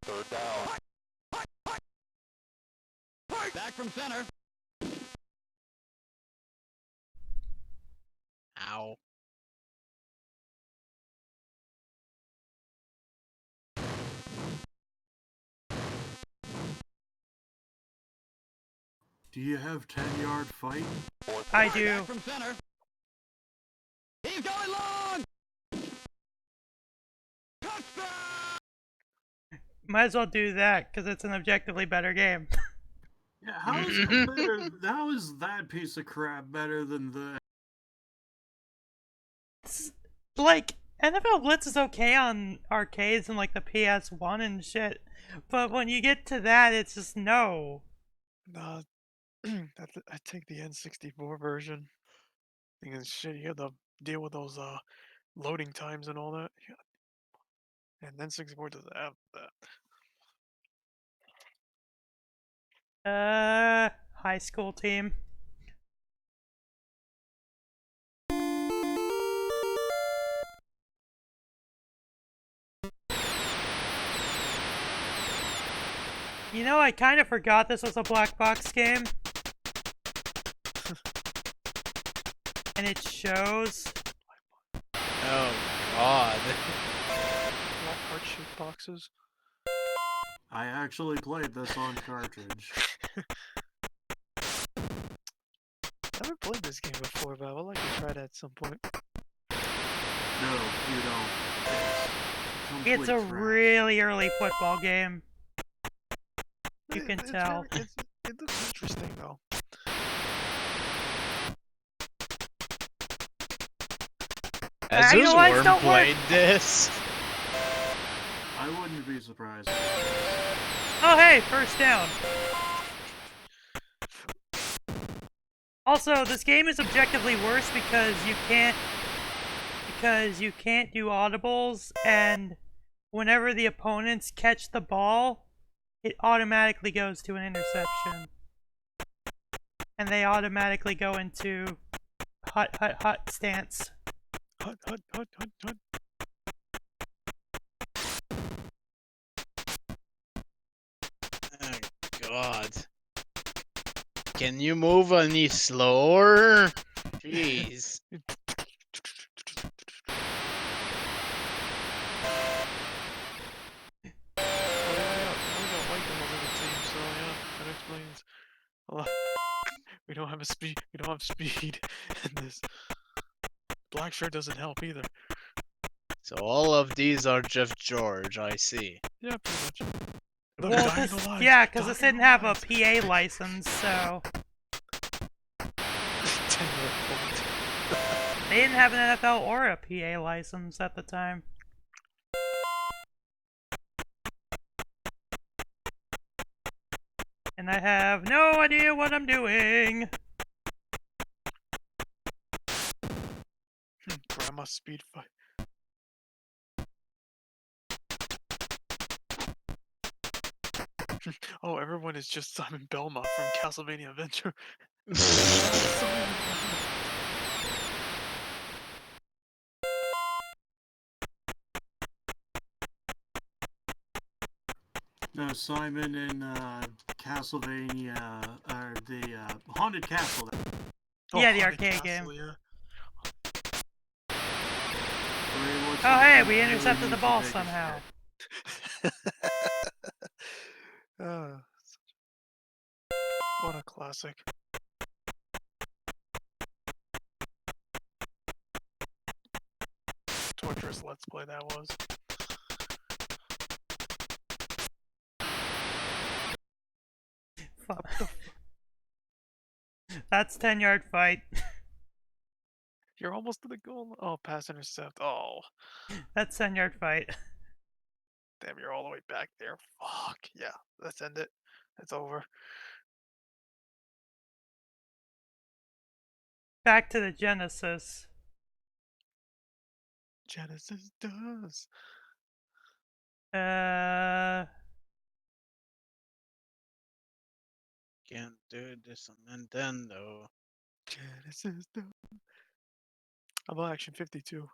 Third down. Back from center. Ow. Do you have 10-yard fight? I do. Back from center. He's going long. Touchdown. Might as well do that, because it's an objectively better game. Yeah, how is that piece of crap better than the... It's like, NFL Blitz is okay on arcades and like the PS1 and shit, but when you get to that, it's just no. Nah, I take the N64 version. Thinking shit, you have to deal with those loading times and all that. Yeah. And N64 doesn't have that. High school team. You know, I kind of forgot this was a black box game. And it shows. Oh god. Black heart-shaped boxes. I actually played this on cartridge. Never played this game before, but I would like to try that at some point. No, you don't. It's a Complete trash. really early football game. You can It's tell. it looks interesting though. Has you know what? Worm Don't work. played this? I wouldn't be surprised. Oh hey, first down. Also, this game is objectively worse because you because you can't do audibles, and whenever the opponents catch the ball, it automatically goes to an interception. And they automatically go into hut, hut, hut stance. Hut, hut, hut, hut, hut. Oh, God. Can you move any slower? Jeez. We don't have speed in this. Black shirt doesn't help either. So all of these are Jeff George, I see. Yeah, pretty much. Look, Well, diagonalized, yeah, because this didn't have a diagonalized. PA license, so 10-yard point. they didn't have an NFL or a PA license at the time. And I have no idea what I'm doing. Grandma speed fight. Oh, everyone is just Simon Belmont from Castlevania Adventure. Simon Belmont. No, Simon in Castlevania, or the Haunted Castle. Yeah, the Haunted arcade Castle, game. Yeah. Oh, hey, we intercepted the ball somehow. What a classic. Torturous Let's Play that was. That's 10-yard fight. You're almost to the goal. Oh, pass intercept. Oh, That's 10-yard fight. damn, you're all the way back there. Fuck. Yeah, let's end it. It's over. Back to the Genesis. Genesis does. Can't do this on Nintendo. Genesis does. How about Action 52?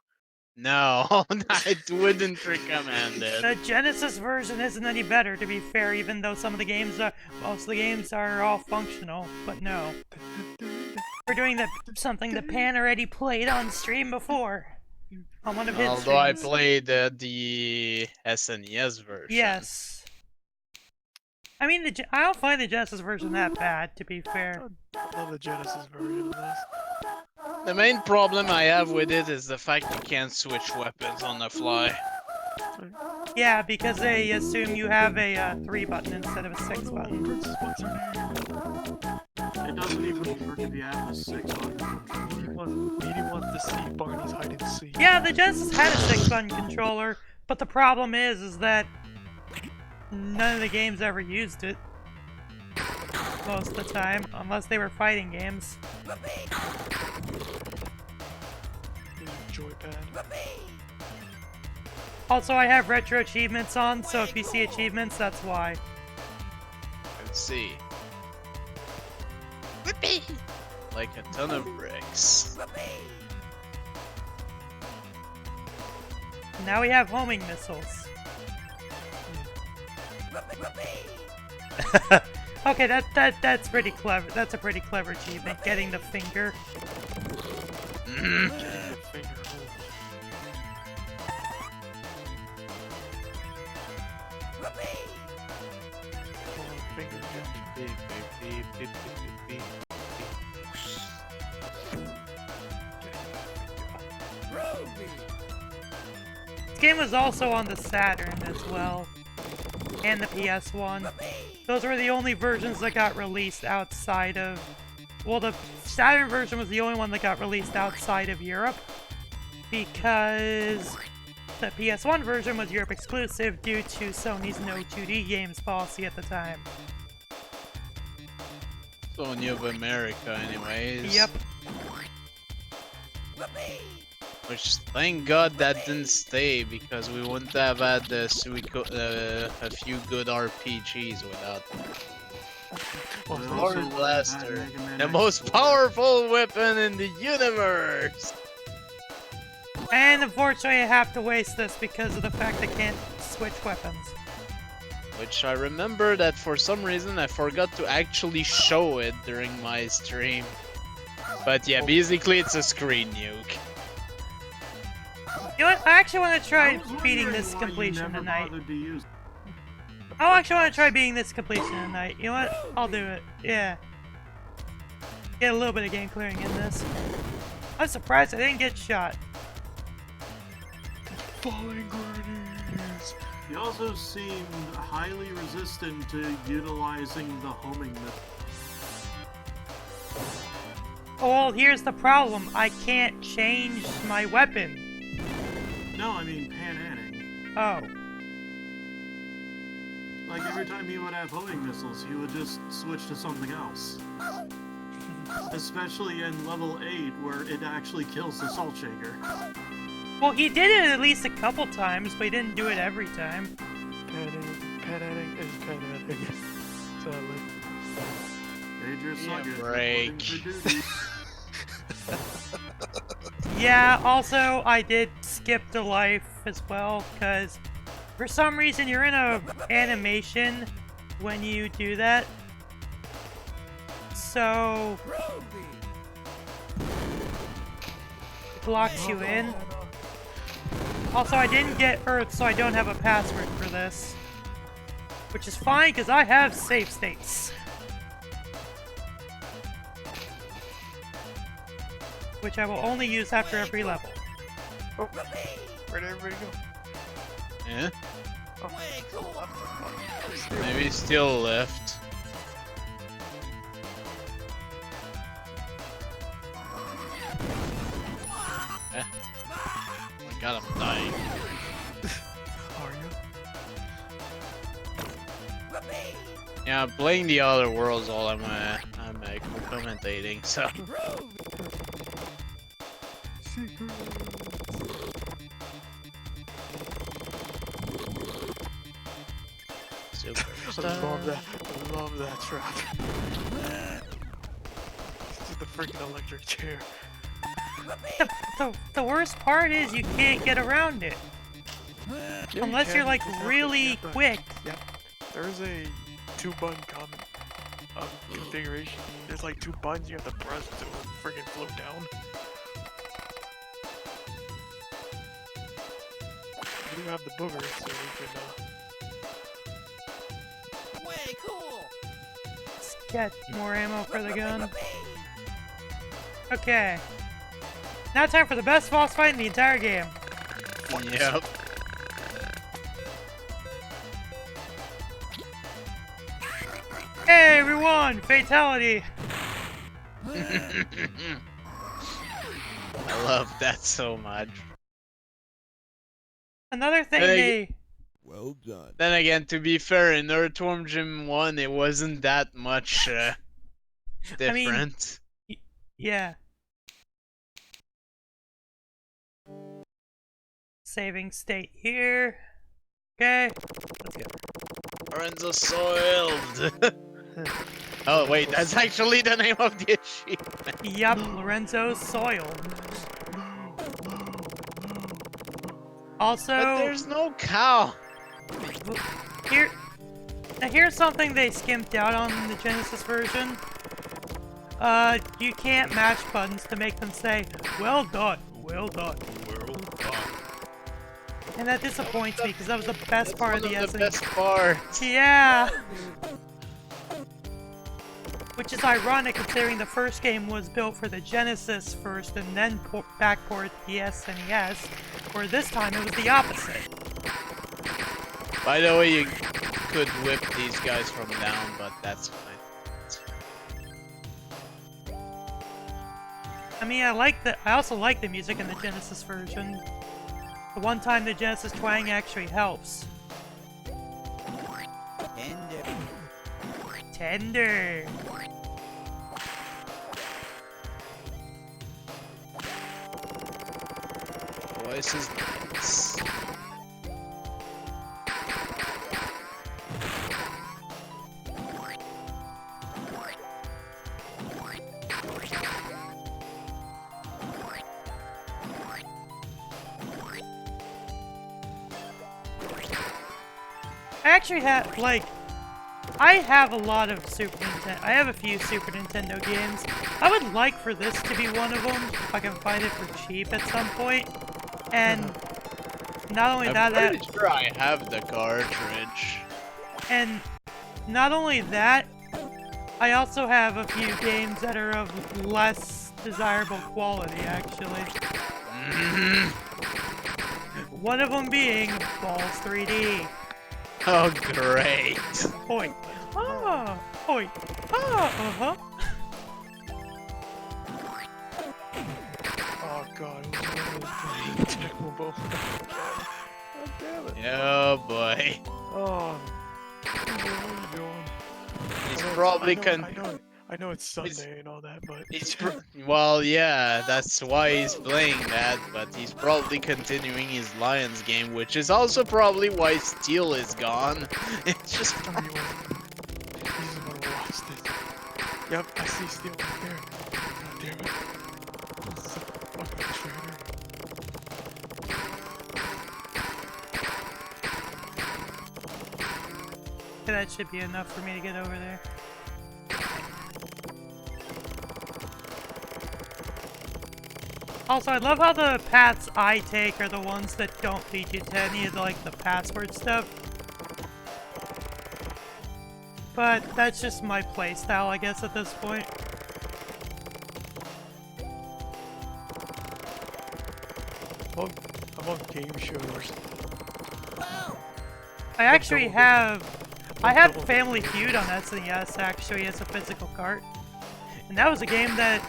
No, it wouldn't recommend it. The Genesis version isn't any better, to be fair, even though some of the games are, most of the games are all functional, but no. We're doing something that Pan already played on stream before. On one of his Although I streams. played the SNES version. Yes. I mean, I don't find the Genesis version that bad, to be fair. I love the Genesis version of this. The main problem I have with it is the fact you can't switch weapons on the fly. Yeah, because they assume you have a 3 button instead of a 6 button. Princess, what's her name? It doesn't even work if you have a 6 button. Edie wants to see Barney's hide and seek. Yeah, the Genesis had a 6 button controller, but the problem is that none of the games ever used it. Most of the time, unless they were fighting games. Joypad. Also, I have retro achievements on, so if you see achievements, that's why. Let's see. Like a ton of bricks. Now we have homing missiles. Okay, that's pretty clever. That's a pretty clever achievement, getting the finger. This game was also on the Saturn as well, and the PS1. Those were the only versions that got released outside of... Well, the Saturn version was the only one that got released outside of Europe, because the PS1 version was Europe exclusive due to Sony's no 2D games policy at the time. Sony of America, anyways. Yep. Which, thank God that didn't stay, because we wouldn't have had a few good RPGs without that. Well, We it's also Lord wouldn't have Blaster, Mega Man the most X4. powerful weapon in the universe! And unfortunately, I have to waste this because of the fact I can't switch weapons. Which I remember that for some reason I forgot to actually show it during my stream. But yeah, basically it's a screen nuke. You know what? I actually want to I try was beating wondering this why you completion never tonight. bothered to use it. I actually want to try beating this completion tonight. You know what? I'll do it. Yeah. Get a little bit of game clearing in this. I'm surprised I didn't get shot. falling grenades. He also seemed highly resistant to utilizing the homing method. Oh, well, here's the problem. I can't change my weapon. No, I mean pan-anning. Oh. Like every time he would have homing missiles, he would just switch to something else. Especially in level 8, where it actually kills the Salt Shaker. Well, he did it at least a couple times, but he didn't do it every time. Pan-anning is pan-anning. Sadly. Dangerous Yeah, Slugger, break. reporting for duty. Yeah, also, I did skip the life as well, because for some reason you're in a animation when you do that. So it locks you in. Also, I didn't get Earth, so I don't have a password for this. Which is fine, because I have save states. Which I will only use after every level. Oh, where'd everybody go? Yeah? Oh, Maybe still left. Eh. Oh my god, I'm dying. Are you? Yeah, playing the other worlds all I'm commentating, so. I love that. I love that trap. This is the freaking electric chair. The worst part is you can't get around it. Yeah, you Unless can, you're like you just have to- really you have to- quick. Yeah, there's a 2-button configuration. There's like 2 buttons you have to press to freaking float down. You do have the booger, so we can. Way cool. Let's get more ammo for the gun. Okay. Now time for the best boss fight in the entire game. Yep. Hey everyone! Fatality! I love that so much. Another thing Hey. they... Well done. Then again, to be fair, in Earthworm Jim 1, it wasn't that much different. Yeah. Saving state here. Okay. Let's go. Lorenzo soiled. Oh wait, that's actually the name of the achievement. Yup, Lorenzo's soiled. Also, But there's no cow. here, now here's something they skimped out on the Genesis version. You can't match buttons to make them say, well done, well done. And that disappoints me, because that was the best part of the The essence. best part. Yeah! Which is ironic considering the first game was built for the Genesis first and then backport the SNES, where this time it was the opposite. By the way, you could whip these guys from down, but that's fine. I mean, I also like the music in the Genesis version. The one time the Genesis twang actually helps. Tender. voice is nice. I actually have, like, I have a lot of Super Nintendo. I have a few Super Nintendo games. I would like for this to be one of them, if I can find it for cheap at some point. And not only I'm that, pretty sure I have the cartridge. and not only that, I also have a few games that are of less desirable quality, actually. One of them being Balls 3D. Oh, great. Oi. Ah. Oi. Ah. Uh-huh. Oh god, who's playing Tecmo Bowl? God damn it. Oh boy. Oh. What are you doing? He's probably I know it's Sunday and all that, but well, yeah, that's why he's playing that, but he's probably continuing his Lions game, which is also probably why Steel is gone. It's just he's just gonna watch this. Yep, I see Steel right there. God damn it. This is a fucking traitor. That should be enough for me to get over there. Also, I love how the paths I take are the ones that don't lead you to any of the, like, the password stuff. But that's just my playstyle, I guess, at this point. How about game shows? I actually have... I had Family Feud on SNES, actually, as a physical cart. And that was a game that...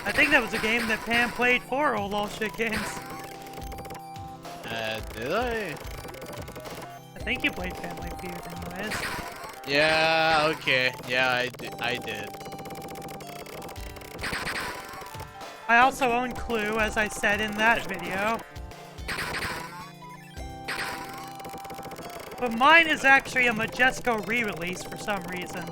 I think that was a game that Pam played for Old All Shit Games. Did I? I think you played Family Feud anyways. Yeah, okay. Yeah, I did. I also own Clue, as I said in that video. But mine is actually a Majesco re-release for some reason.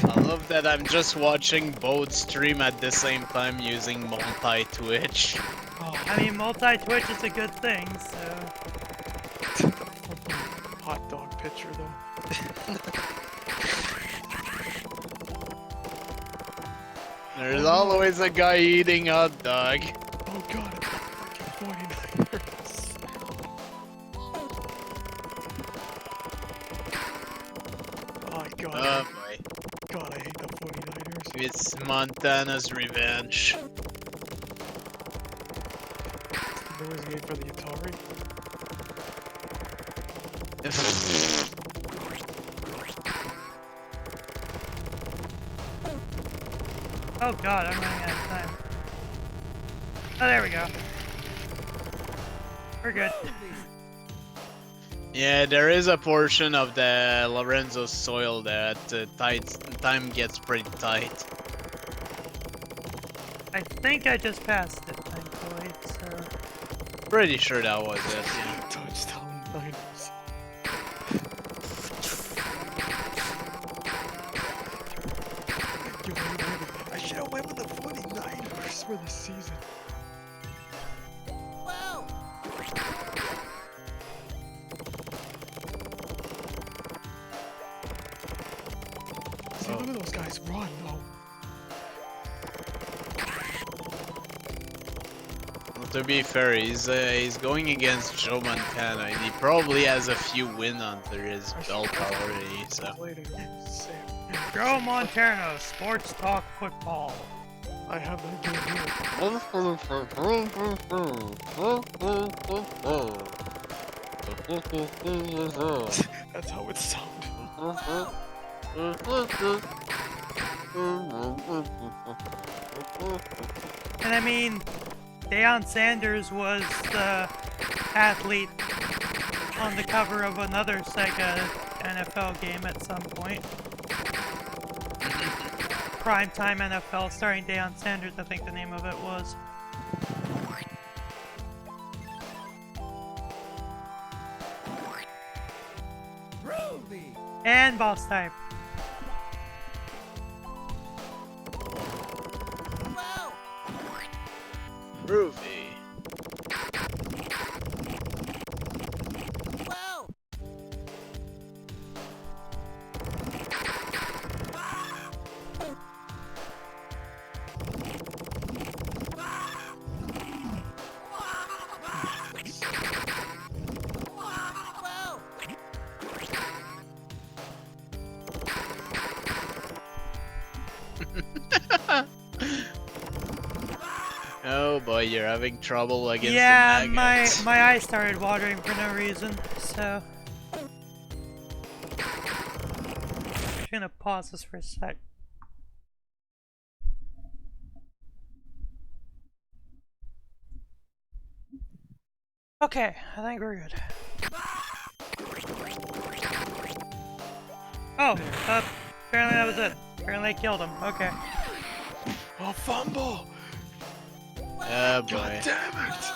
I love that I'm just watching both stream at the same time using multi-Twitch. Oh, I mean, multi-Twitch is a good thing, so... hot dog picture, though. There's always a guy eating hot dog. Oh god, it's the freaking 49ers. Oh my god. Oh boy. God, I hate the 49ers. It's Montana's revenge. The newest game for the Atari. Oh god, I'm running out of time. Oh, there we go. We're good. Yeah, there is a portion of the Lorenzo soil that time gets pretty tight. I think I just passed it, thankfully, so... Pretty sure that was it, yeah. Touchdown Niners. I should have went with the 49ers for the season. See, look at those guys run, though. Well, to be fair, he's going against Joe Montana, and he probably has a few wins under his belt already, so... Joe Montana, Sports Talk Football. I have that game here. That's how it sounds. And I mean, Deion Sanders was the athlete on the cover of another Sega NFL game at some point. Primetime NFL starring day on Sanders, I think the name of it was. And boss type. Groovy. Oh boy, you're having trouble against yeah, the maggots. my eyes started watering for no reason, so I'm gonna pause this for a sec. Okay, I think we're good. Oh, apparently that was it. Apparently I killed him. Okay. Oh, fumble! Oh boy. God damn it!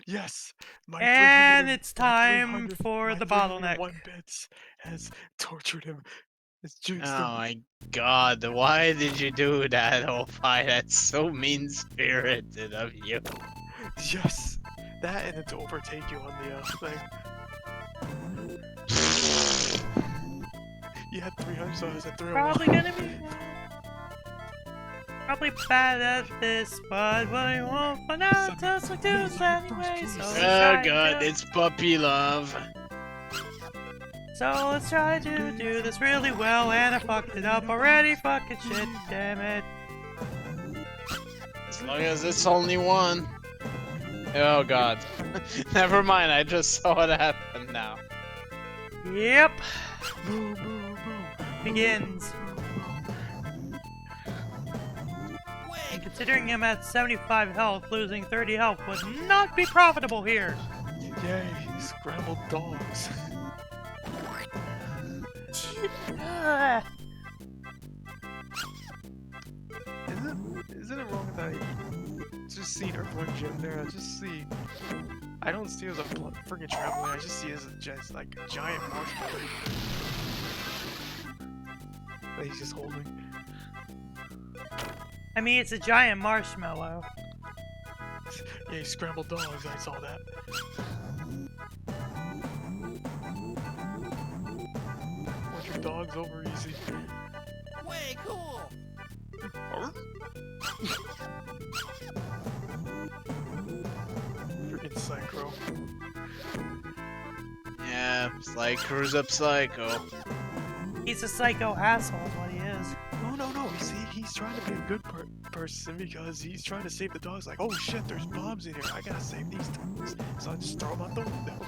Yes, my And 300 it's time my for the 301 bottleneck. bits has tortured him. It's Oh juiced him. my god, why did you do that, Ophi? That's so mean-spirited of you. Yes, that and then to overtake you on the thing. You had 300, so I was at 301. Probably gonna be probably bad at this, but we won't find out until we do this anyway. So let's Oh try god, to- it's puppy love. So let's try to do this really well, and I fucked it up already. Fucking shit, damn it. As long as it's only one. Oh god. Never mind, I just saw what happened now. Yep, Boo, boo, boo. begins. And considering him at 75 health, losing 30 health would not be profitable here. Yay, scrambled dogs. Isn't it wrong that I just see Earthworm Jim there? I just see. I don't see it as a friggin' trampoline, I just see it as just like a giant marshmallow that he's just holding. I mean, it's a giant marshmallow. Yeah, scrambled dogs, I saw that. Want your dogs over easy. Way cool. Freaking Psycho. Yeah, it's like Cruise Up Psycho. He's a psycho asshole, is what he is. No, you see, he's trying to be a good person because he's trying to save the dogs. Like, oh shit, there's bombs in here, I gotta save these dogs. So I just throw them out the window.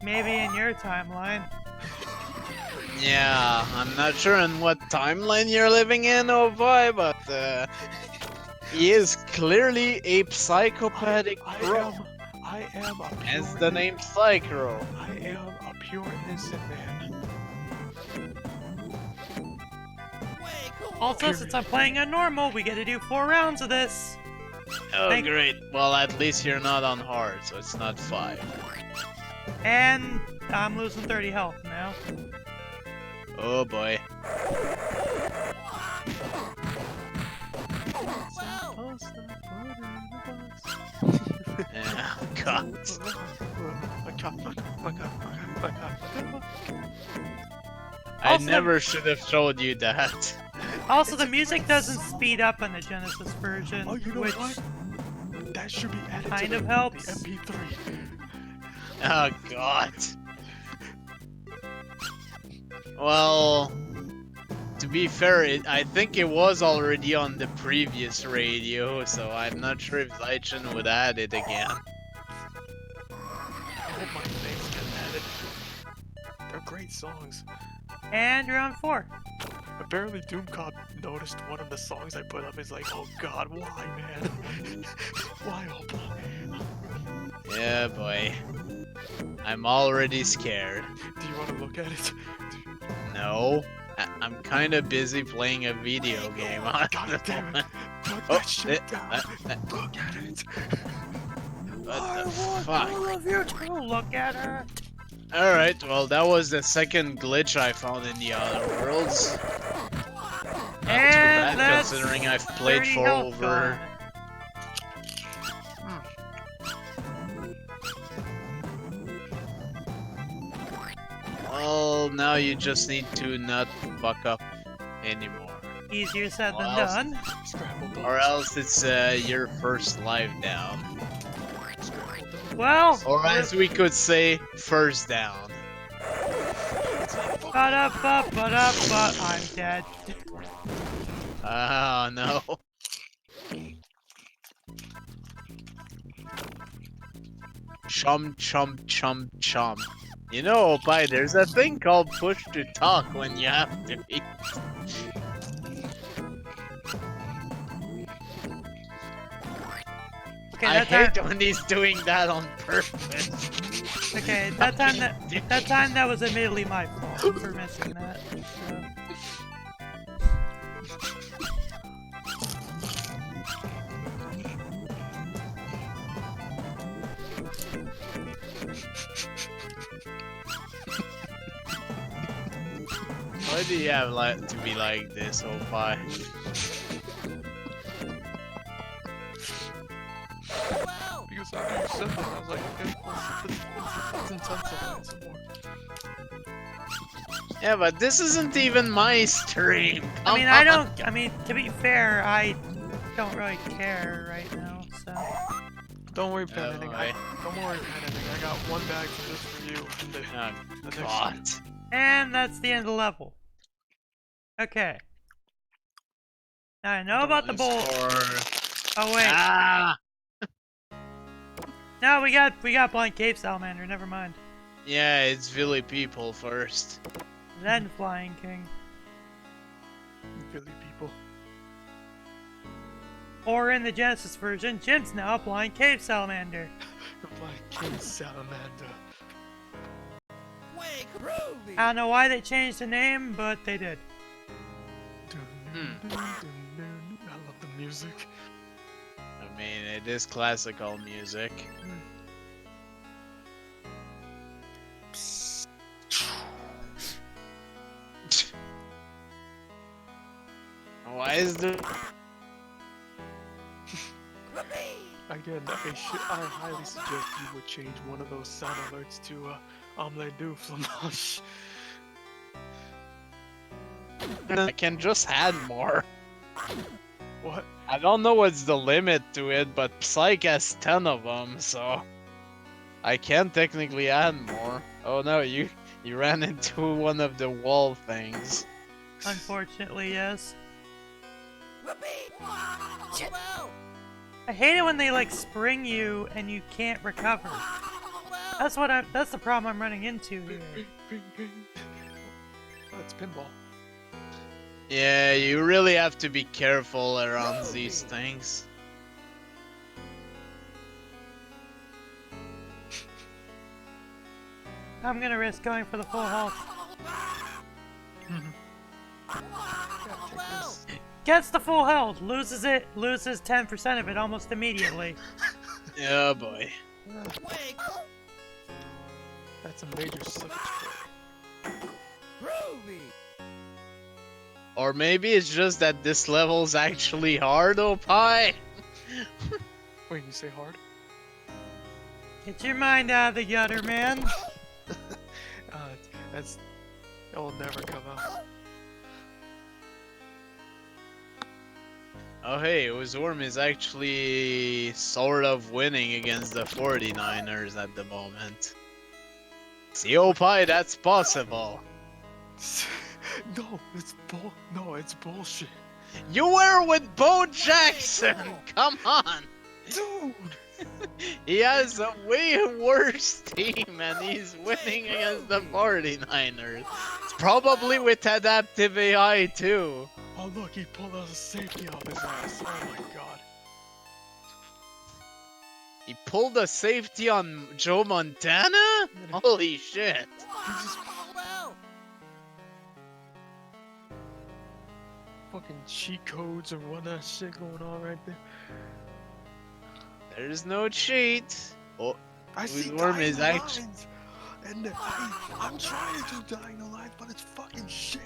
Maybe in your timeline. Yeah, I'm not sure in what timeline you're living in, Ophi, but he is clearly a psychopathic bro. I am a pure... Hence the name Psycho. I am a pure innocent man. Also, since I'm playing on normal, we get to do 4 rounds of this. Oh, great. Well, at least you're not on hard, so it's not 5. And I'm losing 30 health now. Oh boy. Yeah, God. I Also- never should have told you that. Also, the music doesn't speed up in the Genesis version, Oh, you know which what? That should be added kind to of the helps. MP3. Oh God. Well, to be fair, I think it was already on the previous radio, so I'm not sure if Zaichin would add it again. I hope my names get added. They're great songs. and you're on 4. Apparently Doomcop noticed one of the songs I put up. He's like, oh god, why, man? Why, Opal? Yeah, boy. I'm already scared. Do you want to look at it? No. I'm kind of busy playing a video game on God damn it. Put Oh, that shit down. Look at it. What the All fuck? of you to look at her. Alright, well, that was the second glitch I found in the other worlds. Not too bad, that's considering I've played 30 for health over... Well, now you just need to not fuck up anymore. Easier said Or than else- done. Or else it's your first life down. Well, Or as we could say, first down. but I'm dead. Oh no. Chum chum chum chum. You know, Opie, there's a thing called push to talk when you have to eat. Okay, I that hate time, when he's doing that on purpose. okay, that time that was admittedly my fault for missing that. So. Why do you have to be like this, Opie? Because after you said that, I was like, okay, let's intensify it some more. Yeah, but this isn't even my stream. I mean, Come on. I mean, to be fair, I don't really care right now, so. Don't worry, Pen Oh, Don't worry, Pen I got one bag for this for you. And the Oh, next God. one. And that's the end of the level. Okay. Now I know about the bowl. Oh wait. Ah! No, we got Blind Cave Salamander. Never mind. Yeah, it's Philly people first. Then Flying King. Philly people. Or in the Genesis version, Jim's now Blind Cave Salamander. Blind Cave Salamander. Way groovy. I don't know why they changed the name, but they did. I love the music. I mean, it is classical music. Why is there... Again, I highly suggest you would change one of those sound alerts to Omelette du Fromage. I can just add more. What? I don't know what's the limit to it, but Psych has 10 of them, so... I can technically add more. Oh no, you ran into one of the wall things. Unfortunately, yes. Whoopee! I hate it when they like spring you and you can't recover. That's the problem I'm running into here. Ping, ping. Oh, it's pinball. Yeah, you really have to be careful around these things. I'm gonna risk going for the full health. Gets the full health, loses 10% of it almost immediately. Yeah, boy. That's a major slippage. Groovy. Or maybe it's just that this level's actually hard, Opie. Wait, you say hard? Get your mind out of the gutter, man. That will never come out. Oh hey, Uzorm is actually sort of winning against the 49ers at the moment. See, Opie, that's possible. No, it's bullshit. You were with Bo Jackson! Come on! Dude! He has a way worse team and he's winning against the 49ers. Probably with adaptive AI too. Oh look, he pulled out a safety off his ass. Oh my god. He pulled a safety on Joe Montana? Holy shit. He just fucking cheat codes and what that shit going on right there. There's no cheat. Oh, I see worm is dying actually. lines, and I'm trying to do dying the lines, but it's fucking shit.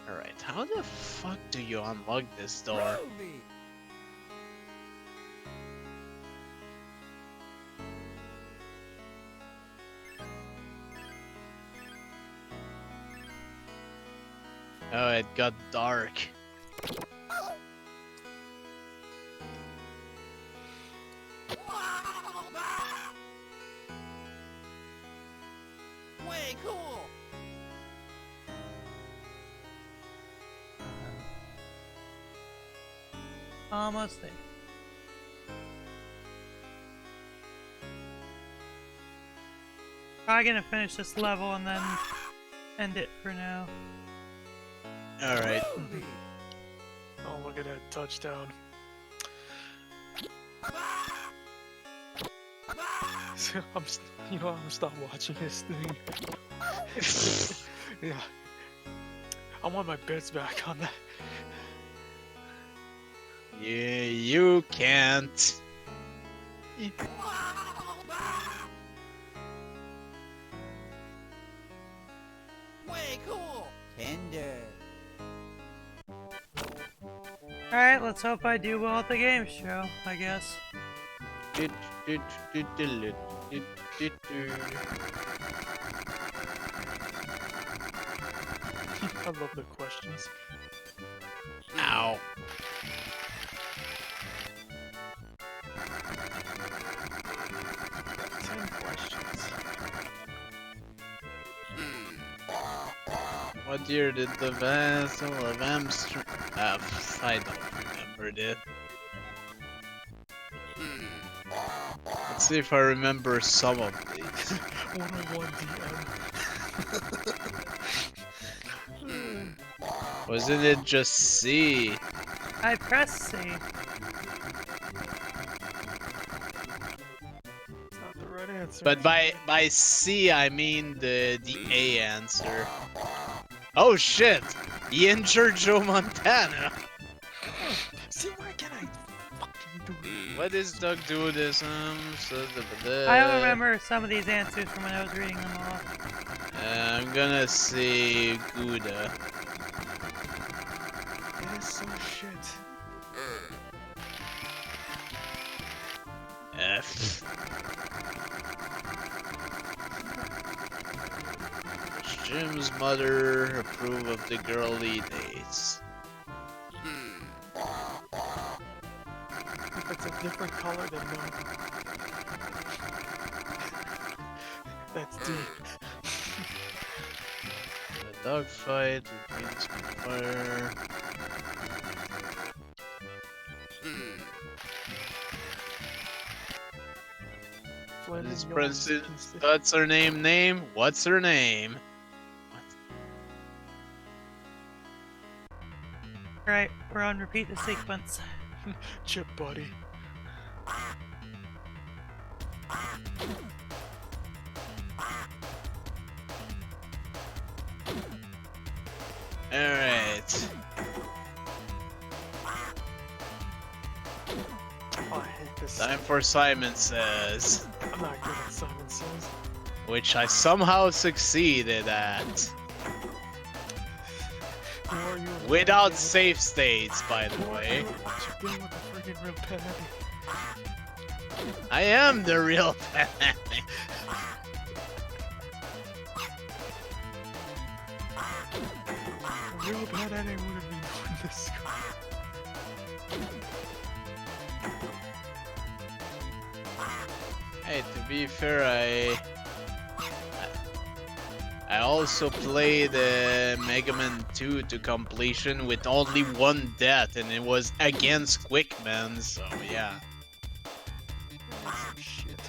Alright, how the fuck do you unlock this door? Oh, it got dark. Way cool. Almost there. Probably gonna finish this level and then end it for now. Alright. Oh, look at that touchdown. I'm gonna stop watching this thing. Yeah. I want my bets back on that. Yeah, you can't. Way cool. Tender. Alright, let's hope I do well at the game show, I guess. I love the questions. Ow. What year did the Vessel of Amsterdam? I don't remember it. Let's see if I remember some of these. 101 DM. Wasn't it just C? I pressed C. It's not the right answer. But by C I mean the A answer. Oh shit! He injured Joe Montana. See, why can't I fucking do it? What is Doug do this? I don't remember some of these answers from when I was reading them off. I'm gonna say Gouda. It is so shit. F. Does Jim's mother approve of the girly dates? If it's a different color, then no. That's D. A dogfight means fire. This princess, what's her name? What's her name? Alright, we're on repeat the sequence. Chip buddy. Alright. Oh, I hate this. Time for Simon Says. I'm not good at Simon Says. Which I somehow succeeded at. Without save states, by the way. I am the real panic. Real bad at it would have been doing this. Hey, to be fair, I also played Mega Man 2 to completion with only one death, and it was against Quickman, so yeah. Some shit.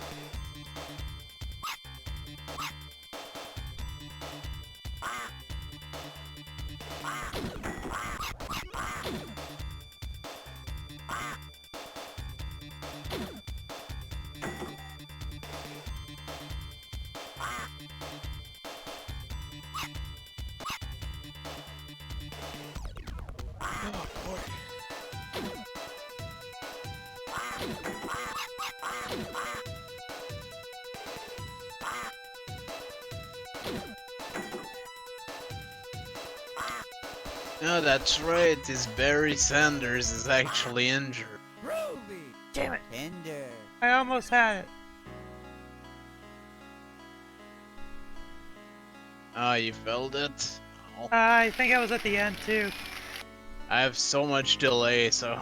Oh boy. No, that's right. This Barry Sanders is actually injured. Ruby. Damn it! Tender. I almost had it. Oh, you felt it? Oh, I think I was at the end too. I have so much delay, so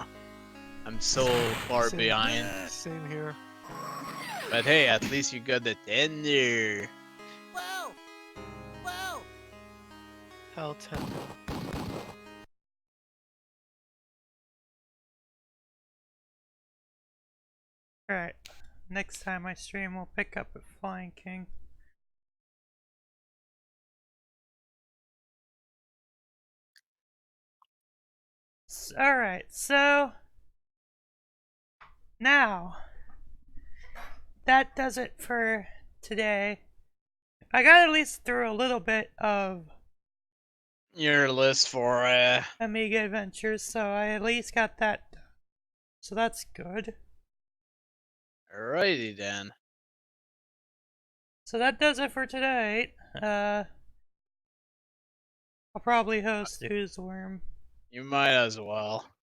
I'm so far Same- behind. Same here. But hey, at least you got the tender. Whoa. Whoa. How tender. Alright. Next time I stream, we'll pick up with Flying King. Alright, so now that does it for today. I got at least through a little bit of Your list for Amiga Adventures, so I at least got that done. So that's good. Alrighty then. So that does it for today. I'll probably host Ooze Worm. You might as well.